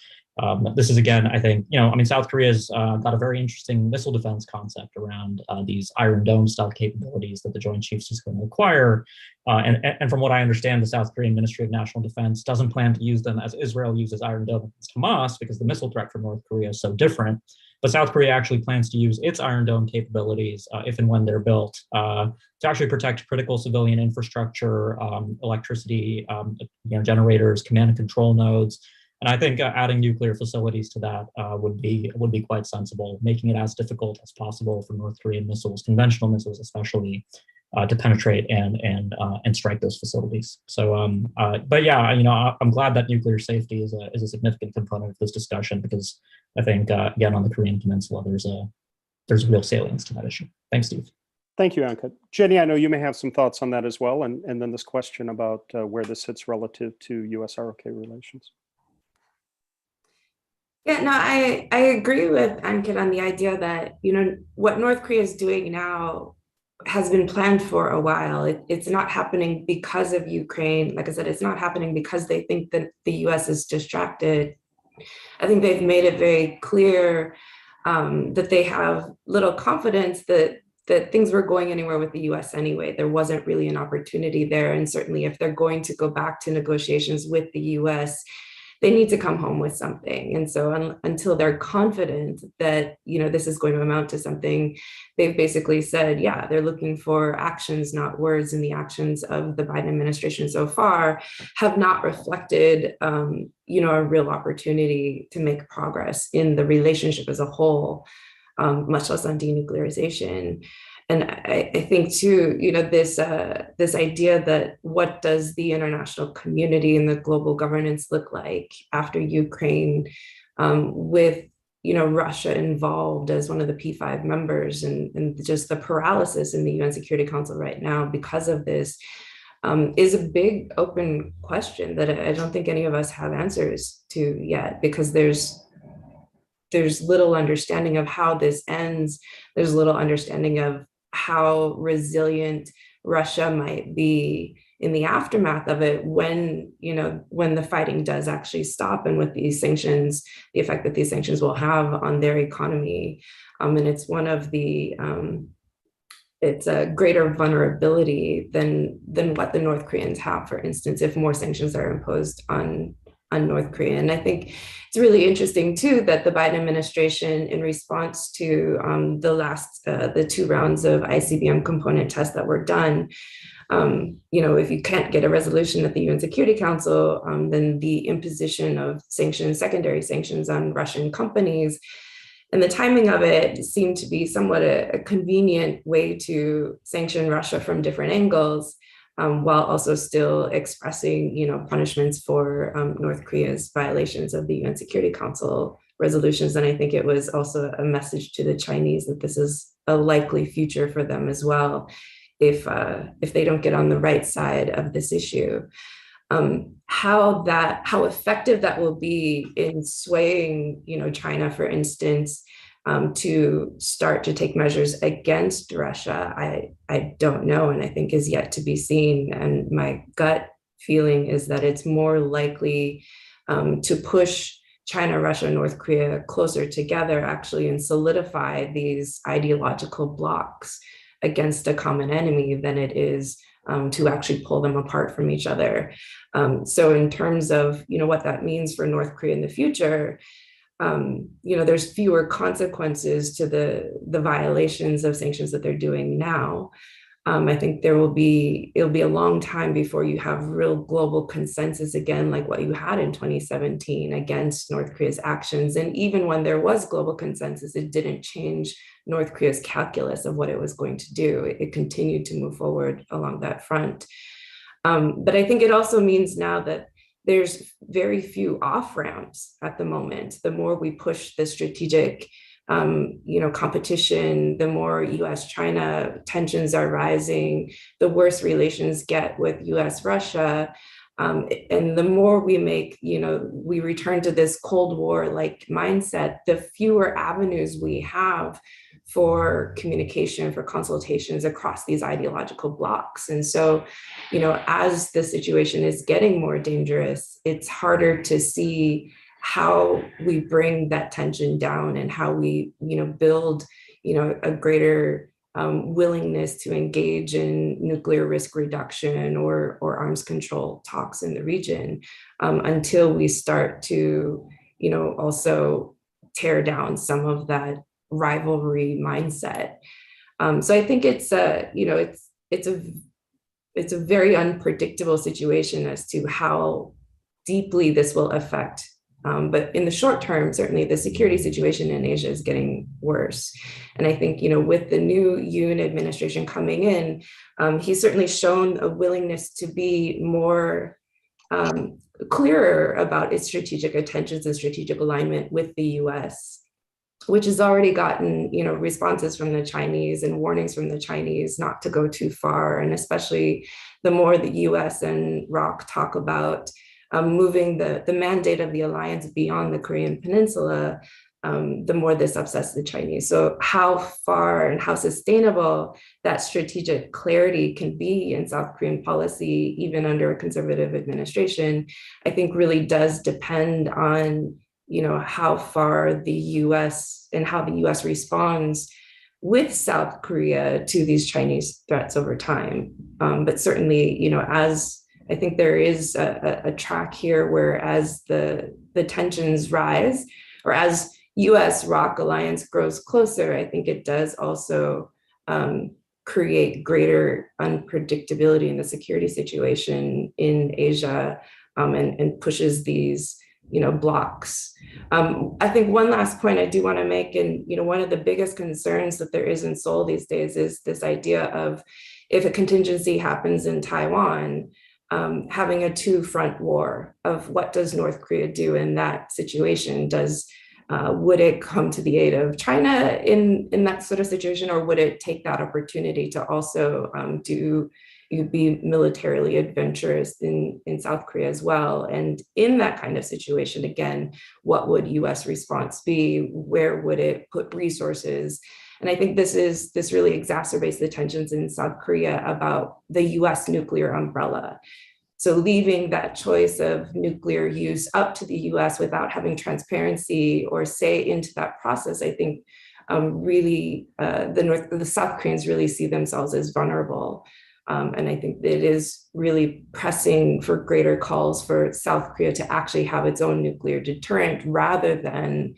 S4: This is, again, I think, South Korea's got a very interesting missile defense concept around these Iron Dome style capabilities that the Joint Chiefs is going to acquire. And from what I understand, the South Korean Ministry of National Defense doesn't plan to use them as Israel uses Iron Dome against Hamas, because the missile threat from North Korea is so different. But South Korea actually plans to use its Iron Dome capabilities, if and when they're built, to actually protect critical civilian infrastructure, electricity, generators, command and control nodes. And I think adding nuclear facilities to that would be quite sensible, making it as difficult as possible for North Korean missiles, conventional missiles especially, to penetrate and strike those facilities. So, but yeah, I'm glad that nuclear safety is a significant component of this discussion, because I think again, on the Korean Peninsula, there's real salience to that issue. Thanks, Steve.
S2: Thank you, Anka. Jenny, I know you may have some thoughts on that as well, and then this question about where this sits relative to US-ROK relations.
S3: Yeah, no, I agree with Ankit on the idea that, what North Korea is doing now has been planned for a while. It's not happening because of Ukraine. Like I said, it's not happening because they think that the US is distracted. I think they've made it very clear that they have little confidence that things were going anywhere with the US anyway. There wasn't really an opportunity there. And certainly if they're going to go back to negotiations with the US, they need to come home with something. And so until they're confident that, this is going to amount to something, they've basically said, yeah, they're looking for actions, not words. And the actions of the Biden administration so far have not reflected, a real opportunity to make progress in the relationship as a whole, much less on denuclearization. And I think too, this idea that what does the international community and the global governance look like after Ukraine, with Russia involved as one of the P5 members, and just the paralysis in the UN Security Council right now because of this, is a big open question that I don't think any of us have answers to yet, because there's little understanding of how this ends. There's little understanding of how resilient Russia might be in the aftermath of it when the fighting does actually stop, and with these sanctions, the effect that these sanctions will have on their economy. And it's one of the, it's a greater vulnerability than what the North Koreans have, for instance, if more sanctions are imposed on North Korea. And I think it's really interesting too that the Biden administration, in response to the 2 rounds of ICBM component tests that were done, if you can't get a resolution at the UN Security Council, then the imposition of sanctions, secondary sanctions on Russian companies, and the timing of it seemed to be somewhat a convenient way to sanction Russia from different angles, while also still expressing, punishments for North Korea's violations of the UN Security Council resolutions. And I think it was also a message to the Chinese that this is a likely future for them as well, if they don't get on the right side of this issue. How effective that will be in swaying, China, for instance, to start to take measures against Russia, I don't know, and I think is yet to be seen. And my gut feeling is that it's more likely to push China, Russia, North Korea closer together, actually, and solidify these ideological blocs against a common enemy than it is to actually pull them apart from each other. So in terms of what that means for North Korea in the future, there's fewer consequences to the violations of sanctions that they're doing now. I think it'll be a long time before you have real global consensus again, like what you had in 2017 against North Korea's actions. And even when there was global consensus, it didn't change North Korea's calculus of what it was going to do. It continued to move forward along that front. But I think it also means now that there's very few off-ramps at the moment. The more we push the strategic competition, the more US-China tensions are rising, the worse relations get with US-Russia. And the more we make, we return to this Cold War-like mindset, the fewer avenues we have for communication, for consultations across these ideological blocs. And so, as the situation is getting more dangerous, it's harder to see how we bring that tension down and how we, build, a greater willingness to engage in nuclear risk reduction or arms control talks in the region until we start to, also tear down some of that rivalry mindset. So I think it's a very unpredictable situation as to how deeply this will affect. But in the short term, certainly the security situation in Asia is getting worse. And I think, with the new UN administration coming in, he's certainly shown a willingness to be more clearer about its strategic intentions and strategic alignment with the US, which has already gotten, responses from the Chinese and warnings from the Chinese not to go too far. And especially the more the US and ROC talk about moving the mandate of the alliance beyond the Korean Peninsula, the more this upsets the Chinese. So how far and how sustainable that strategic clarity can be in South Korean policy, even under a conservative administration, I think really does depend on, how far the US and how the US responds with South Korea to these Chinese threats over time. But certainly, as I think there is a track here where as the tensions rise, or as US-ROC alliance grows closer, I think it does also create greater unpredictability in the security situation in Asia and pushes these blocs. I think one last point I do want to make, and one of the biggest concerns that there is in Seoul these days is this idea of if a contingency happens in Taiwan, having a two-front war of what does North Korea do in that situation? Would it come to the aid of China in that sort of situation, or would it take that opportunity to also be militarily adventurous in South Korea as well? And in that kind of situation, again, what would US response be? Where would it put resources? And I think this really exacerbates the tensions in South Korea about the US nuclear umbrella. So leaving that choice of nuclear use up to the US without having transparency or say into that process, I think really the South Koreans really see themselves as vulnerable. And I think it is really pressing for greater calls for South Korea to actually have its own nuclear deterrent rather than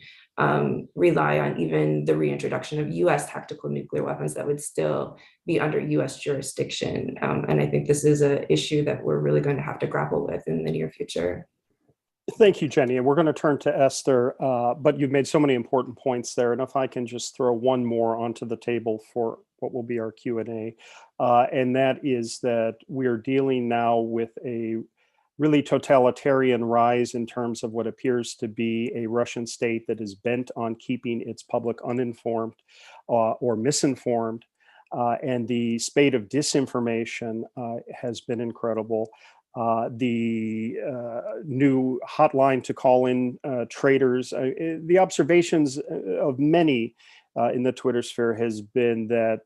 S3: rely on even the reintroduction of US tactical nuclear weapons that would still be under US jurisdiction. And I think this is an issue that we're really going to have to grapple with in the near future.
S2: Thank you, Jenny. And we're going to turn to Esther, but you've made so many important points there. And if I can just throw one more onto the table for what will be our Q&A, and that is that we're dealing now with a really totalitarian rise in terms of what appears to be a Russian state that is bent on keeping its public uninformed or misinformed. And the spate of disinformation has been incredible. The new hotline to call in traitors, the observations of many in the Twitter sphere has been that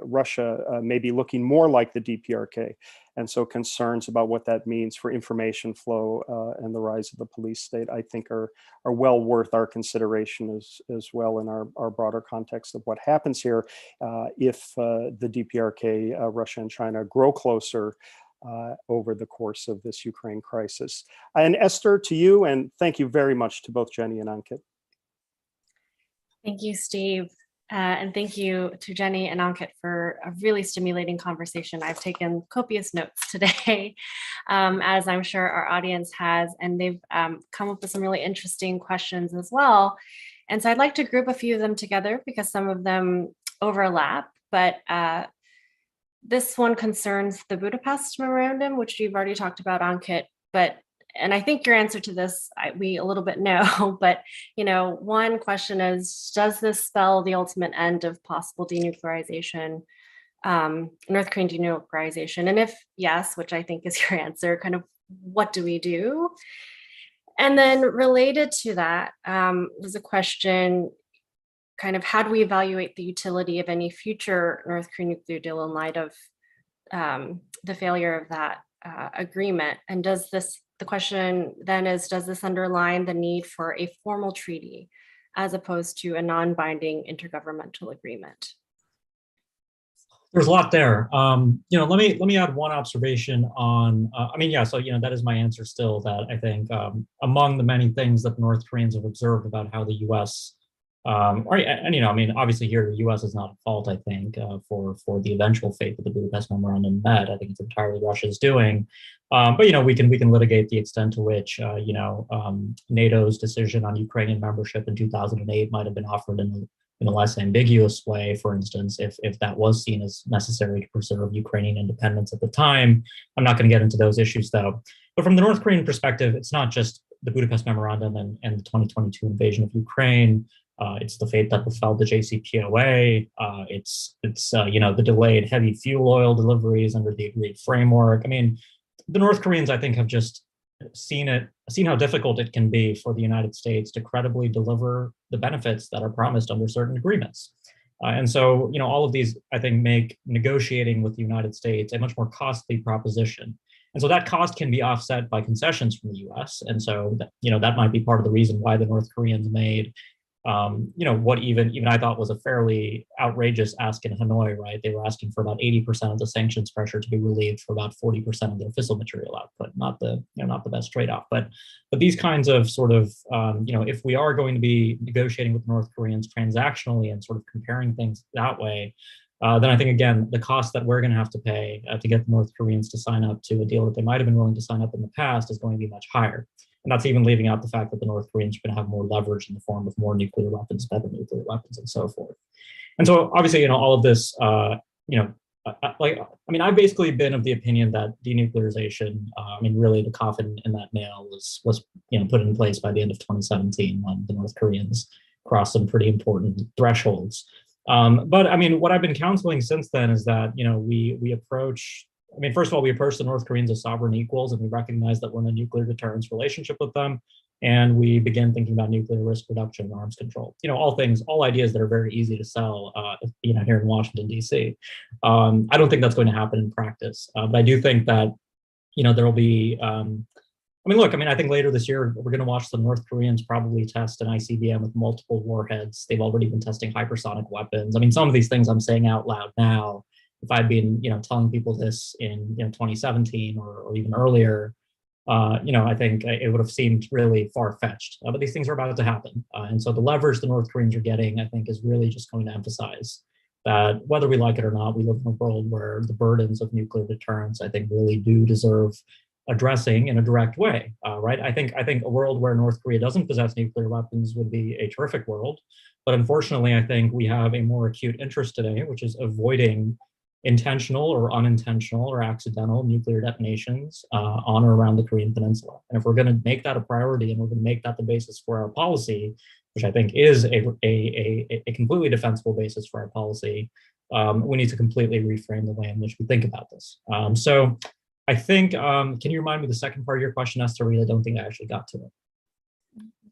S2: Russia may be looking more like the DPRK. And so concerns about what that means for information flow and the rise of the police state, I think are well worth our consideration as well in our broader context of what happens here if the DPRK, Russia and China grow closer over the course of this Ukraine crisis. And Esther, to you, and thank you very much to both Jenny and Ankit.
S1: Thank you, Steve. And thank you to Jenny and Ankit for a really stimulating conversation. I've taken copious notes today, as I'm sure our audience has, and they've come up with some really interesting questions as well. And so I'd like to group a few of them together because some of them overlap, but this one concerns the Budapest Memorandum, which you've already talked about, Ankit, and I think your answer to this, we a little bit know, but one question is, does this spell the ultimate end of possible denuclearization, North Korean denuclearization? And if yes, which I think is your answer, kind of what do we do? And then related to that was a question, kind of how do we evaluate the utility of any future North Korean nuclear deal in light of the failure of that agreement? And does the the question then is, does this underline the need for a formal treaty as opposed to a non-binding intergovernmental agreement?
S4: There's a lot there. Let me add one observation on. So that is my answer still. That I think among the many things that the North Koreans have observed about how the U.S. Obviously here the U.S. is not at fault. I think for the eventual fate that the Budapest Memorandum met. I think it's entirely Russia's doing. But we can litigate the extent to which NATO's decision on Ukrainian membership in 2008 might have been offered in a less ambiguous way, for instance, if that was seen as necessary to preserve Ukrainian independence at the time. I'm not going to get into those issues, though. But from the North Korean perspective, it's not just the Budapest Memorandum and the 2022 invasion of Ukraine. It's the fate that befell the JCPOA. It's the delayed heavy fuel oil deliveries under the agreed framework. I mean, the North Koreans, I think, have just seen how difficult it can be for the United States to credibly deliver the benefits that are promised under certain agreements. And so, all of these, I think, make negotiating with the United States a much more costly proposition. And so that cost can be offset by concessions from the US. And so, that might be part of the reason why the North Koreans made what even I thought was a fairly outrageous ask in Hanoi, right? They were asking for about 80% of the sanctions pressure to be relieved for about 40% of their fissile material output. Not the best trade-off, but these kinds of sort of, if we are going to be negotiating with North Koreans transactionally and sort of comparing things that way, then I think, again, the cost that we're going to have to pay to get the North Koreans to sign up to a deal that they might have been willing to sign up in the past is going to be much higher. And that's even leaving out the fact that the North Koreans are going to have more leverage in the form of more nuclear weapons, better nuclear weapons, and so forth. And so, obviously, all of this, I've basically been of the opinion that denuclearization, really the coffin in that nail was put in place by the end of 2017 when the North Koreans crossed some pretty important thresholds. But what I've been counseling since then is that we approach. First of all, we approach the North Koreans as sovereign equals, and we recognize that we're in a nuclear deterrence relationship with them, and we begin thinking about nuclear risk reduction and arms control. All ideas that are very easy to sell, here in Washington, D.C. I don't think that's going to happen in practice, but I do think that, there will be. I think later this year we're going to watch the North Koreans probably test an ICBM with multiple warheads. They've already been testing hypersonic weapons. Some of these things I'm saying out loud now. If I'd been, telling people this in 2017 or even earlier, I think it would have seemed really far-fetched. But these things are about to happen, and so the leverage the North Koreans are getting, I think, is really just going to emphasize that whether we like it or not, we live in a world where the burdens of nuclear deterrence, I think, really do deserve addressing in a direct way. Right? I think a world where North Korea doesn't possess nuclear weapons would be a terrific world, but unfortunately, I think we have a more acute interest today, which is avoiding intentional or unintentional or accidental nuclear detonations on or around the Korean Peninsula. And if we're going to make that a priority and we're going to make that the basis for our policy, which I think is a completely defensible basis for our policy, we need to completely reframe the way in which we think about this. So I think, can you remind me the second part of your question, Esther? I don't think I actually got to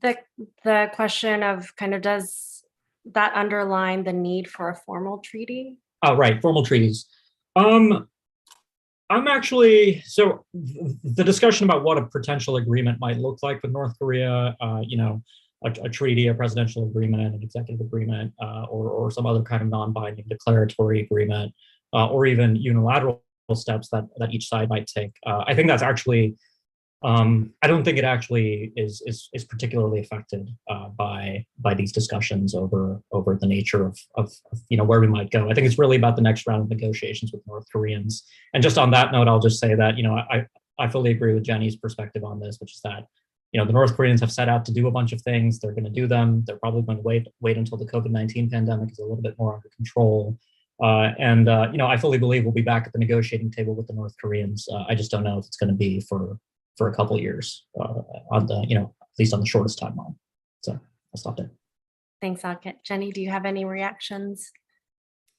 S4: it.
S1: The question of does that underline the need for a formal treaty?
S4: Oh, right, formal treaties. I'm actually, so the discussion about what a potential agreement might look like with North Korea, a treaty, a presidential agreement, an executive agreement, or some other kind of non-binding declaratory agreement, or even unilateral steps that each side might take. I think that's actually, I don't think it actually is particularly affected by these discussions over the nature of where we might go. I think it's really about the next round of negotiations with North Koreans. And just on that note, I'll just say that I fully agree with Jenny's perspective on this, which is that the North Koreans have set out to do a bunch of things. They're going to do them. They're probably going to wait until the COVID-19 pandemic is a little bit more under control. I fully believe we'll be back at the negotiating table with the North Koreans. I just don't know if it's going to be for a couple of years, at least on the shortest timeline. So I'll stop there.
S1: Thanks, Alkit. Jenny, do you have any reactions?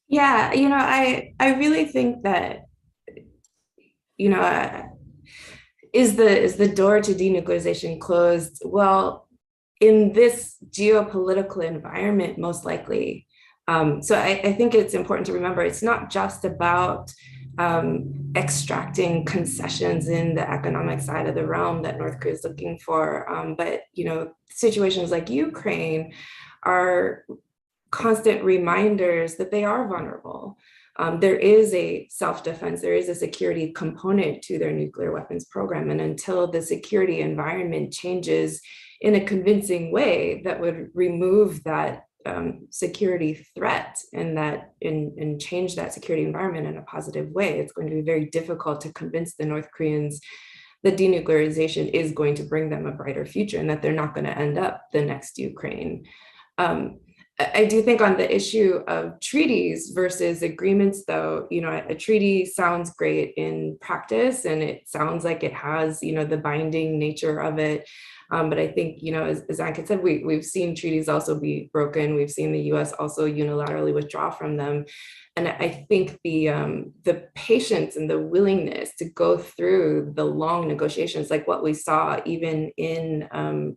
S3: Yeah, I really think that, is the door to denuclearization closed? Well, in this geopolitical environment, most likely. So I think it's important to remember it's not just about extracting concessions in the economic side of the realm that North Korea is looking for. But, situations like Ukraine are constant reminders that they are vulnerable. There is a self-defense, there is a security component to their nuclear weapons program. And until the security environment changes in a convincing way that would remove that security threat and change that security environment in a positive way, it's going to be very difficult to convince the North Koreans that denuclearization is going to bring them a brighter future and that they're not going to end up the next Ukraine. I do think on the issue of treaties versus agreements, though, a treaty sounds great in practice and it sounds like it has, the binding nature of it. But I think, as Anka said, we've seen treaties also be broken. We've seen the US also unilaterally withdraw from them. And I think the patience and the willingness to go through the long negotiations, like what we saw even in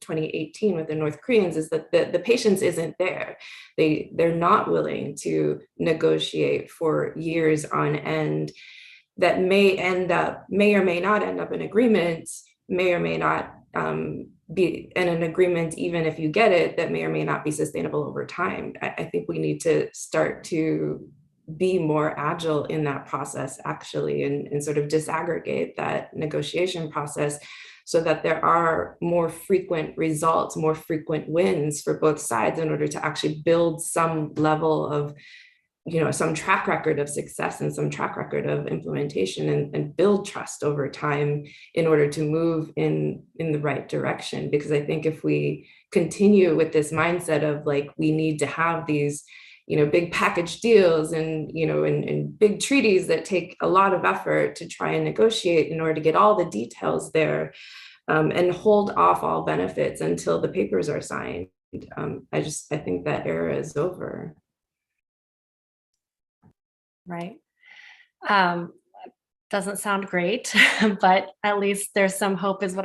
S3: 2018 with the North Koreans, is that the patience isn't there. They're not willing to negotiate for years on end that may or may not end up in agreement, may or may not be in an agreement, even if you get it, that may or may not be sustainable over time. I think we need to start to be more agile in that process, actually, and sort of disaggregate that negotiation process so that there are more frequent results, more frequent wins for both sides in order to actually build some level of, some track record of success and some track record of implementation and build trust over time in order to move in the right direction. Because I think if we continue with this mindset of like, we need to have these big package deals and, and big treaties that take a lot of effort to try and negotiate in order to get all the details there, and hold off all benefits until the papers are signed. I think that era is over.
S1: Right. Doesn't sound great, but at least there's some hope is what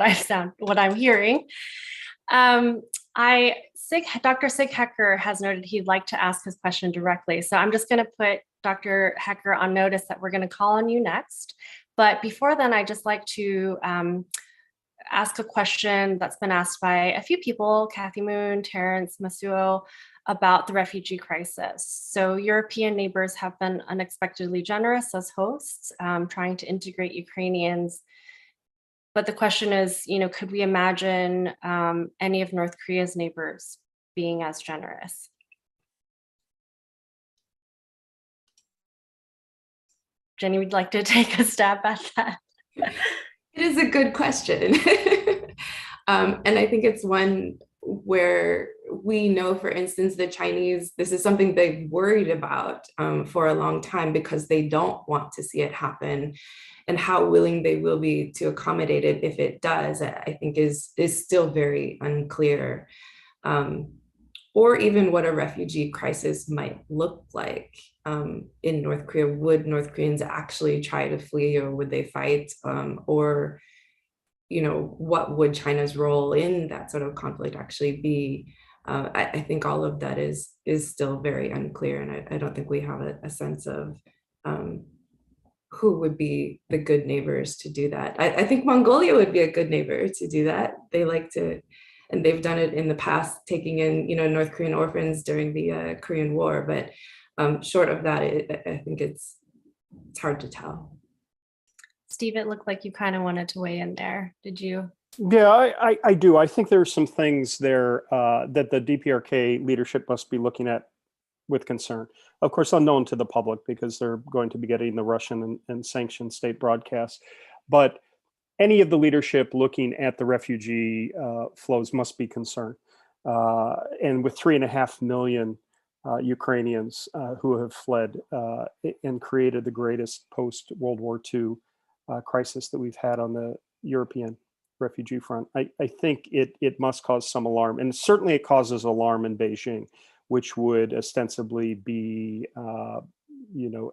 S1: I'm hearing. Dr. Sig Hecker has noted he'd like to ask his question directly. So I'm just going to put Dr. Hecker on notice that we're going to call on you next. But before then, I'd just like to ask a question that's been asked by a few people, Kathy Moon, Terrence, Masuo, about the refugee crisis. So European neighbors have been unexpectedly generous as hosts, trying to integrate Ukrainians. But the question is, could we imagine any of North Korea's neighbors being as generous? Jenny, would like to take a stab at that?
S3: It is a good question. And I think it's one where we know, for instance, the Chinese, this is something they've worried about for a long time because they don't want to see it happen. And how willing they will be to accommodate it if it does, I think is still very unclear. Or even what a refugee crisis might look like in North Korea. Would North Koreans actually try to flee, or would they fight? Or, what would China's role in that sort of conflict actually be? I think all of that is still very unclear, and I don't think we have a sense of who would be the good neighbors to do that. I think Mongolia would be a good neighbor to do that. They like to, and they've done it in the past, taking in, North Korean orphans during the Korean War. But short of that, I think it's hard to tell.
S1: Steve, it looked like you kind of wanted to weigh in there. Did you?
S2: Yeah, I do. I think there are some things there that the DPRK leadership must be looking at with concern. Of course, unknown to the public because they're going to be getting the Russian and sanctioned state broadcasts. But any of the leadership looking at the refugee flows must be concerned. And with 3.5 million Ukrainians who have fled and created the greatest post-World War II crisis that we've had on the European refugee front, I think it must cause some alarm. And certainly it causes alarm in Beijing, which would ostensibly be,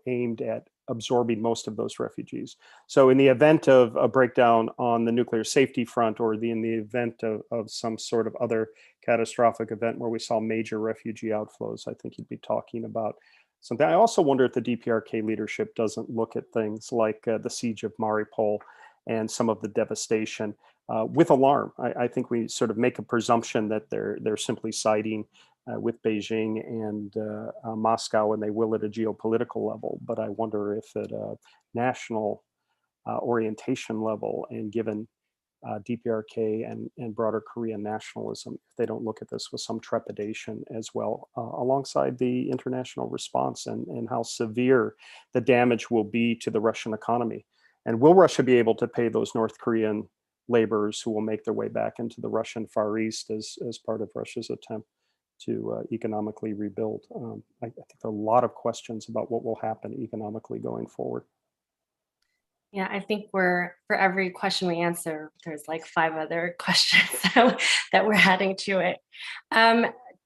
S2: aimed at absorbing most of those refugees. So in the event of a breakdown on the nuclear safety front, or in the event of some sort of other catastrophic event where we saw major refugee outflows, I think you'd be talking about something. I also wonder if the DPRK leadership doesn't look at things like the siege of Mariupol and some of the devastation with alarm. I think we sort of make a presumption that they're simply siding with Beijing and Moscow, and they will at a geopolitical level. But I wonder if at a national orientation level, and given DPRK and broader Korean nationalism, if they don't look at this with some trepidation as well, alongside the international response and how severe the damage will be to the Russian economy. And will Russia be able to pay those North Korean laborers who will make their way back into the Russian Far East as part of Russia's attempt to economically rebuild? I think there are a lot of questions about what will happen economically going forward.
S1: Yeah, I think for every question we answer, there's like 5 other questions that we're adding to it.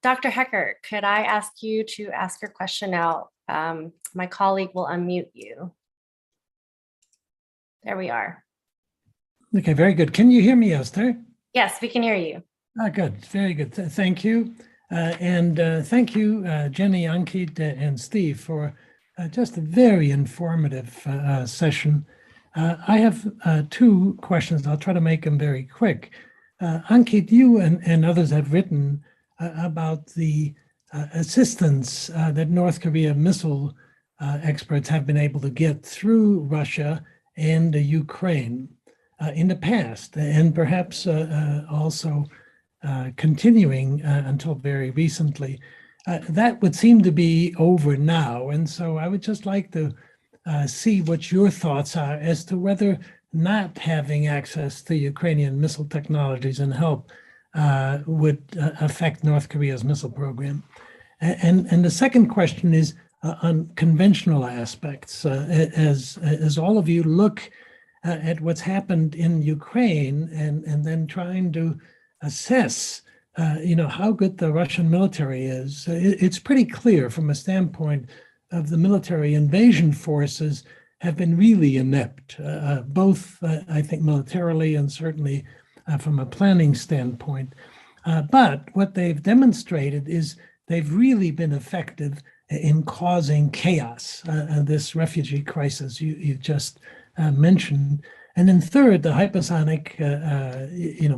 S1: Dr. Hecker, could I ask you to ask your question now? My colleague will unmute you. There we are.
S5: Okay, very good. Can you hear me, Esther?
S1: Yes, we can hear you.
S5: Good, very good. Thank you. Thank you, Jenny, Ankit, and Steve, for just a very informative session. I have 2 questions. I'll try to make them very quick. Ankit, you and others have written about the assistance that North Korea missile experts have been able to get through Russia and Ukraine in the past, and perhaps also continuing until very recently. That would seem to be over now. And so I would just like to see what your thoughts are as to whether not having access to Ukrainian missile technologies and help would affect North Korea's missile program. And the second question is on conventional aspects. As all of you look at what's happened in Ukraine and then trying to assess how good the Russian military is, it's pretty clear from a standpoint of the military invasion forces have been really inept, both, I think, militarily and certainly from a planning standpoint. But what they've demonstrated is they've really been effective in causing chaos, this refugee crisis you just mentioned. And then third, the hypersonic,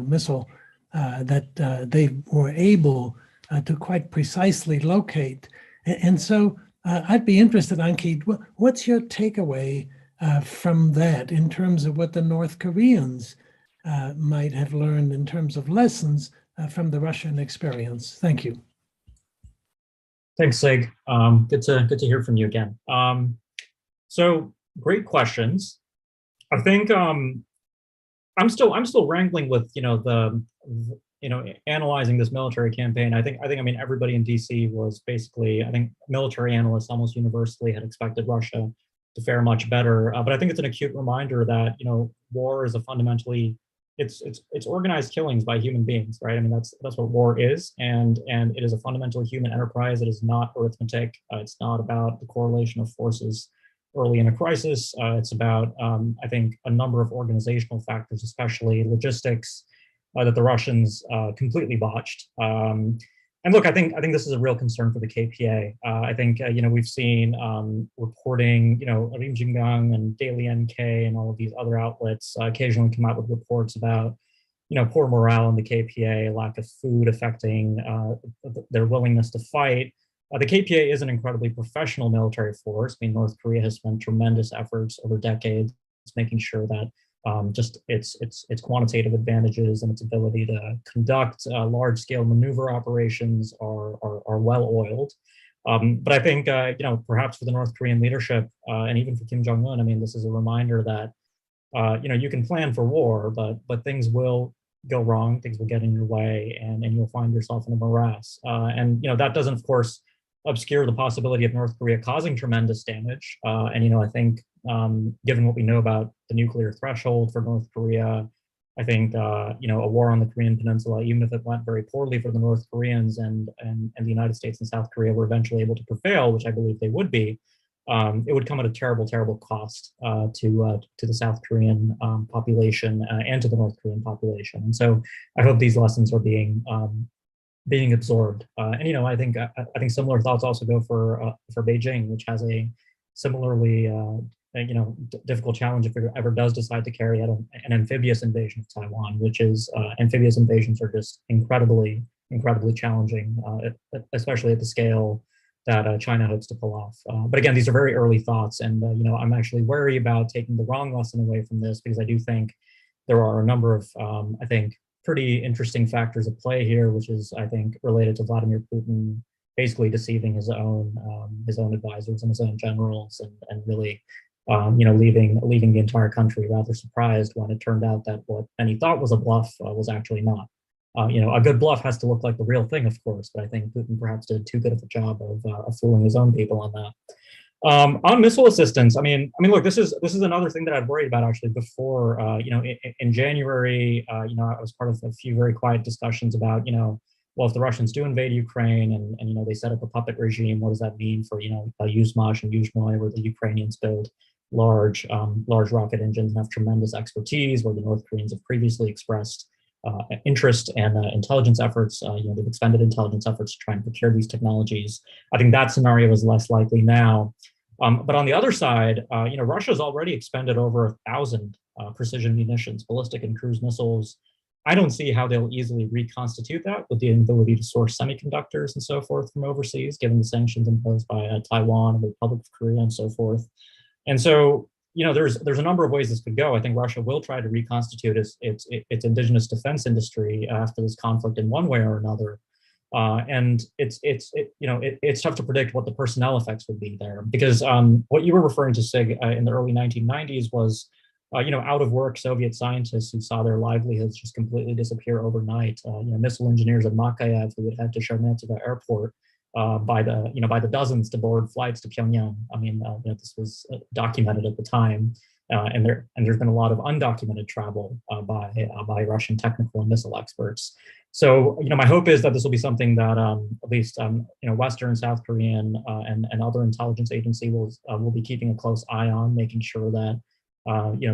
S5: missile that they were able to quite precisely locate. And so I'd be interested, Ankit, what's your takeaway from that in terms of what the North Koreans might have learned in terms of lessons from the Russian experience? Thank you.
S4: Thanks, Sig. Good to hear from you again. So great questions. I think I'm still wrangling with analyzing this military campaign. I mean everybody in DC was basically, I think military analysts almost universally had expected Russia to fare much better. But I think it's an acute reminder that war is a fundamentally it's organized killings by human beings, right? I mean that's what war is, and it is a fundamental human enterprise. It is not arithmetic. It's not about the correlation of forces early in a crisis. It's about I think a number of organizational factors, especially logistics, that the Russians completely botched. And look, I think this is a real concern for the KPA. I think we've seen reporting, Rimjingang and Daily NK and all of these other outlets occasionally come out with reports about poor morale in the KPA, lack of food affecting their willingness to fight. The KPA is an incredibly professional military force. I mean, North Korea has spent tremendous efforts over decades making sure that just its quantitative advantages and its ability to conduct large-scale maneuver operations are well oiled. But I think perhaps for the North Korean leadership and even for Kim Jong-un, I mean, this is a reminder that you can plan for war, but things will go wrong, things will get in your way, and you'll find yourself in a morass. And that doesn't, of course, obscure the possibility of North Korea causing tremendous damage. And I think given what we know about the nuclear threshold for North Korea, I think a war on the Korean Peninsula, even if it went very poorly for the North Koreans and the United States and South Korea were eventually able to prevail, which I believe they would be, it would come at a terrible, terrible cost to the South Korean population and to the North Korean population. And so I hope these lessons are being being absorbed. And I think similar thoughts also go for Beijing, which has a similarly difficult challenge if it ever does decide to carry out an amphibious invasion of Taiwan, which is amphibious invasions are just incredibly challenging, especially at the scale that China hopes to pull off. But again, these are very early thoughts, and I'm actually worried about taking the wrong lesson away from this, because I do think there are a number of I think pretty interesting factors at play here, which is I think related to Vladimir Putin basically deceiving his own advisors and his own generals, and really leaving the entire country rather surprised when it turned out that what many thought was a bluff was actually not. A good bluff has to look like the real thing, of course, but I think Putin perhaps did too good of a job of fooling his own people on that. On missile assistance, look, this is another thing that I'd worried about actually before. In January, I was part of a few very quiet discussions about, well, if the Russians do invade Ukraine and they set up a puppet regime, what does that mean for Yuzhmash and Yuzhnoye, where the Ukrainians build large rocket engines and have tremendous expertise, where the North Koreans have previously expressed interest and intelligence efforts. They've expended intelligence efforts to try and procure these technologies. I think that scenario is less likely now. But on the other side, Russia's already expended over 1,000 precision munitions, ballistic and cruise missiles. I don't see how they'll easily reconstitute that with the ability to source semiconductors and so forth from overseas, given the sanctions imposed by Taiwan and the Republic of Korea and so forth. And so, there's a number of ways this could go. I think Russia will try to reconstitute its indigenous defense industry after this conflict in one way or another. And it's tough to predict what the personnel effects would be there, because what you were referring to, Sig, in the early 1990s was out of work Soviet scientists who saw their livelihoods just completely disappear overnight. Missile engineers at Makayev who would head to Sheremetyevo airport by the dozens to board flights to Pyongyang. This was documented at the time, and there's been a lot of undocumented travel by Russian technical and missile experts. So my hope is that this will be something that at least Western, South Korean, and other intelligence agencies will be keeping a close eye on, making sure that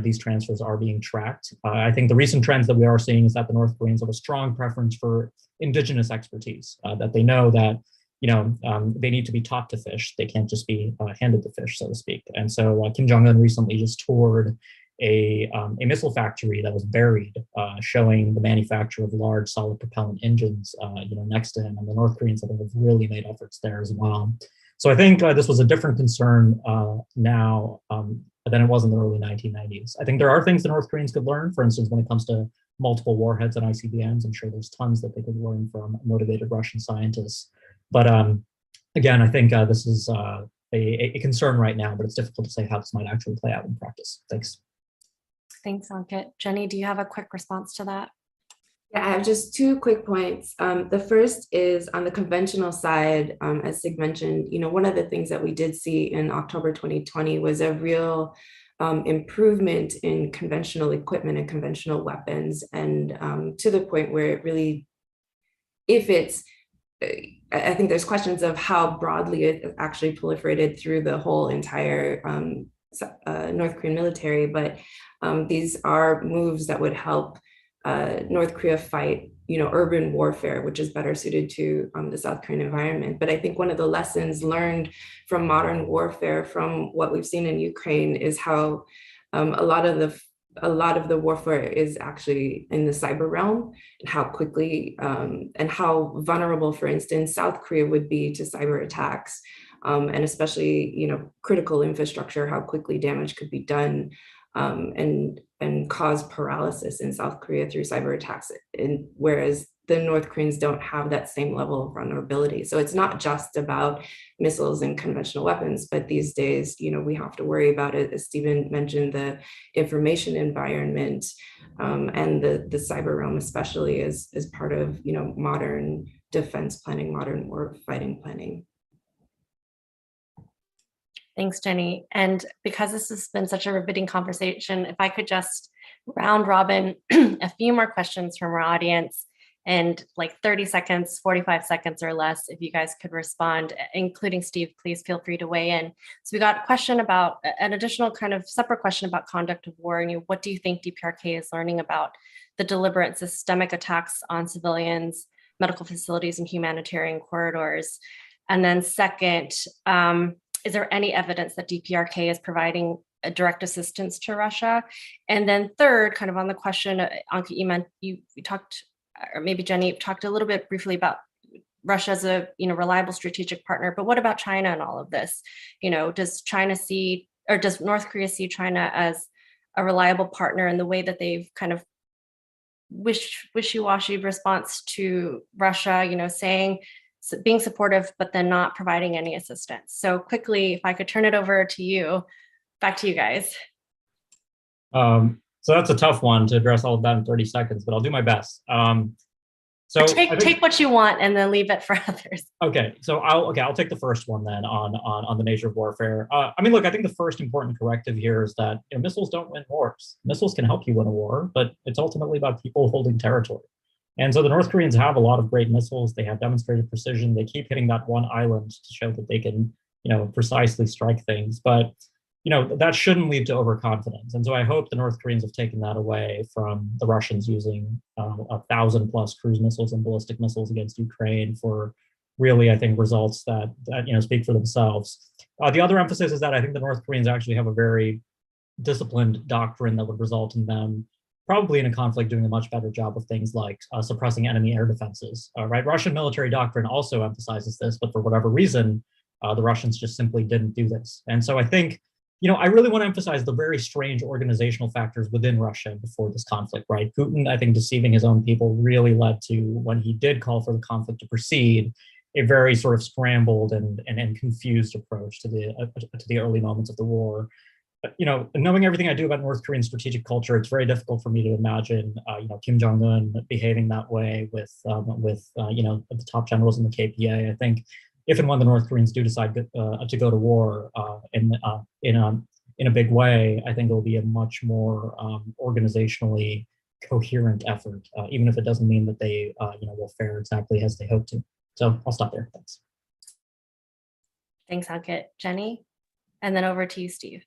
S4: these transfers are being tracked. I think the recent trends that we are seeing is that the North Koreans have a strong preference for indigenous expertise, that they know that they need to be taught to fish. They can't just be handed the fish, so to speak. And so Kim Jong-un recently just toured a missile factory that was buried, showing the manufacture of large solid propellant engines, next to him. And the North Koreans have really made efforts there as well. So I think this was a different concern now than it was in the early 1990s. I think there are things the North Koreans could learn. For instance, when it comes to multiple warheads and ICBMs, I'm sure there's tons that they could learn from motivated Russian scientists. But again, I think this is a concern right now, but it's difficult to say how this might actually play out in practice. Thanks.
S1: Thanks, Ankit. Jenny, do you have a quick response to that?
S3: Yeah, I have just 2 quick points. The first is on the conventional side, as Sig mentioned, one of the things that we did see in October 2020 was a real improvement in conventional equipment and conventional weapons, and to the point where it really, I think there's questions of how broadly it actually proliferated through the whole entire North Korean military, but these are moves that would help North Korea fight, urban warfare, which is better suited to the South Korean environment. But I think one of the lessons learned from modern warfare, from what we've seen in Ukraine, is how a lot of the warfare is actually in the cyber realm, and how quickly and how vulnerable, for instance, South Korea would be to cyber attacks, and especially, critical infrastructure, how quickly damage could be done, and cause paralysis in South Korea through cyber attacks, whereas the North Koreans don't have that same level of vulnerability. So it's not just about missiles and conventional weapons, but these days, we have to worry about it, as Stephen mentioned, the information environment, and the cyber realm, especially as part of, modern defense planning, modern war fighting planning.
S1: Thanks, Jenny. And because this has been such a riveting conversation, if I could just round robin a few more questions from our audience, and like 30 seconds, 45 seconds or less, if you guys could respond, including Steve, please feel free to weigh in. So we got a question about an additional kind of separate question about conduct of war. And what do you think DPRK is learning about the deliberate systemic attacks on civilians, medical facilities and humanitarian corridors? And then second, is there any evidence that DPRK is providing a direct assistance to Russia? And then third, kind of on the question, Anka, you talked, or maybe Jenny talked a little bit briefly about Russia as a reliable strategic partner, but what about China in all of this? Does China see, or does North Korea see China as a reliable partner in the way that they've kind of wishy-washy response to Russia, being supportive, but then not providing any assistance? So quickly, if I could turn it over to you, back to you guys.
S4: So that's a tough one to address all of that in 30 seconds, but I'll do my best. So
S1: take what you want and then leave it for others.
S4: Okay, so I'll take the first one then on the nature of warfare. I mean, look, I think the first important corrective here is that missiles don't win wars. Missiles can help you win a war, but it's ultimately about people holding territory. And so the North Koreans have a lot of great missiles. They have demonstrated precision. They keep hitting that one island to show that they can, precisely strike things. But that shouldn't lead to overconfidence. And so I hope the North Koreans have taken that away from the Russians using 1,000+ cruise missiles and ballistic missiles against Ukraine for really, I think, results that speak for themselves. The other emphasis is that I think the North Koreans actually have a very disciplined doctrine that would result in them probably in a conflict doing a much better job of things like suppressing enemy air defenses. Right? Russian military doctrine also emphasizes this, but for whatever reason, the Russians just simply didn't do this. And so I think I really want to emphasize the very strange organizational factors within Russia before this conflict, right? Putin, I think, deceiving his own people really led to, when he did call for the conflict to proceed, a very sort of scrambled and confused approach to the early moments of the war. Knowing everything I do about North Korean strategic culture, it's very difficult for me to imagine, Kim Jong-un behaving that way with the top generals in the KPA. I think if and when the North Koreans do decide to go to war in a big way, I think it will be a much more organizationally coherent effort, even if it doesn't mean that they will fare exactly as they hope to. So I'll stop there. Thanks.
S1: Thanks, Ankit. Jenny, and then over to you, Steve.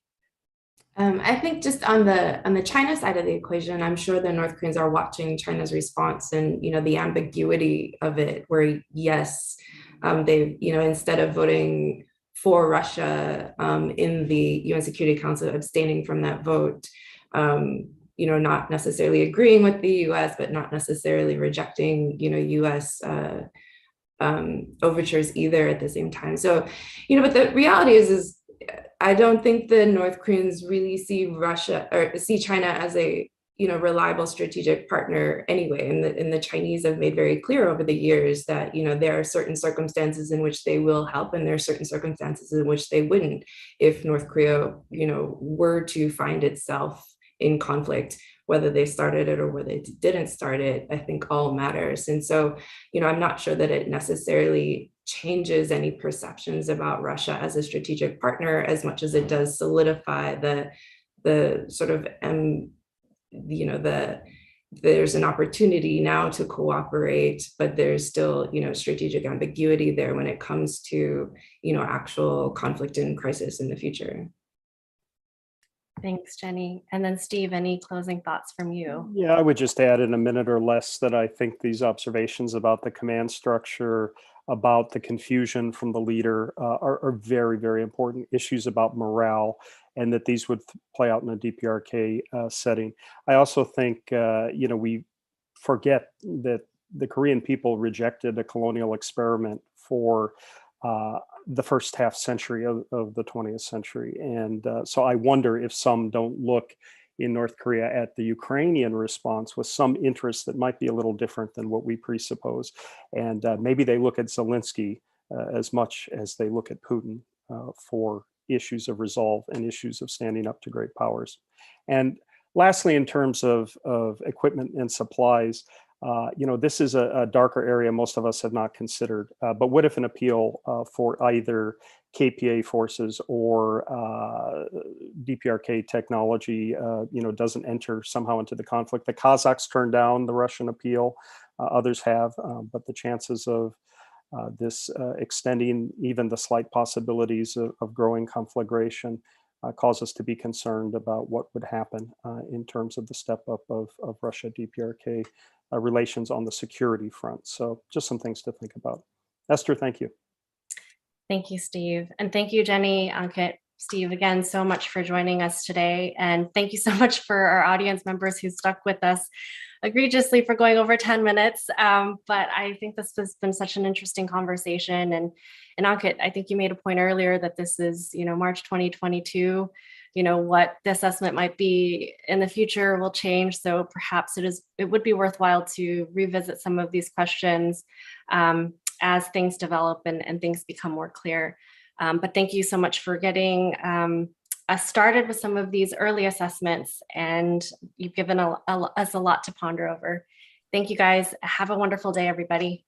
S3: I think just on the China side of the equation, I'm sure the North Koreans are watching China's response and the ambiguity of it, where yes, they instead of voting for Russia in the UN Security Council, abstaining from that vote, not necessarily agreeing with the US, but not necessarily rejecting US overtures either at the same time. So but the reality is I don't think the North Koreans really see Russia or see China as a reliable strategic partner anyway. And the Chinese have made very clear over the years that there are certain circumstances in which they will help, and there are certain circumstances in which they wouldn't if North Korea were to find itself in conflict. Whether they started it or whether they didn't start it, I think all matters. And so I'm not sure that it necessarily changes any perceptions about Russia as a strategic partner as much as it does solidify the sort of there's an opportunity now to cooperate, but there's still strategic ambiguity there when it comes to actual conflict and crisis in the future.
S1: Thanks, Jenny. And then Steve, any closing thoughts from you?
S2: Yeah, I would just add in a minute or less that I think these observations about the command structure, about the confusion from the leader are very, very important issues about morale, and that these would play out in a DPRK setting. I also think, we forget that the Korean people rejected a colonial experiment for the first half century of the 20th century. And so I wonder if some don't look in North Korea at the Ukrainian response with some interest that might be a little different than what we presuppose. And maybe they look at Zelensky as much as they look at Putin for issues of resolve and issues of standing up to great powers. And lastly, in terms of equipment and supplies, this is a darker area most of us have not considered. But what if an appeal for either KPA forces or DPRK technology, doesn't enter somehow into the conflict? The Kazakhs turned down the Russian appeal. Others have, but the chances of this extending even the slight possibilities of growing conflagration cause us to be concerned about what would happen in terms of the step up of Russia DPRK relations on the security front. So just some things to think about. Esther, thank you.
S1: Thank you, Steve. And thank you, Jenny, Ankit, Steve, again, so much for joining us today. And thank you so much for our audience members who stuck with us egregiously for going over 10 minutes. But I think this has been such an interesting conversation. And Ankit, I think you made a point earlier that this is, March 2022, what the assessment might be in the future will change. So perhaps it would be worthwhile to revisit some of these questions as things develop and things become more clear. But thank you so much for getting us started with some of these early assessments, and you've given us a lot to ponder over. Thank you guys. Have a wonderful day, everybody.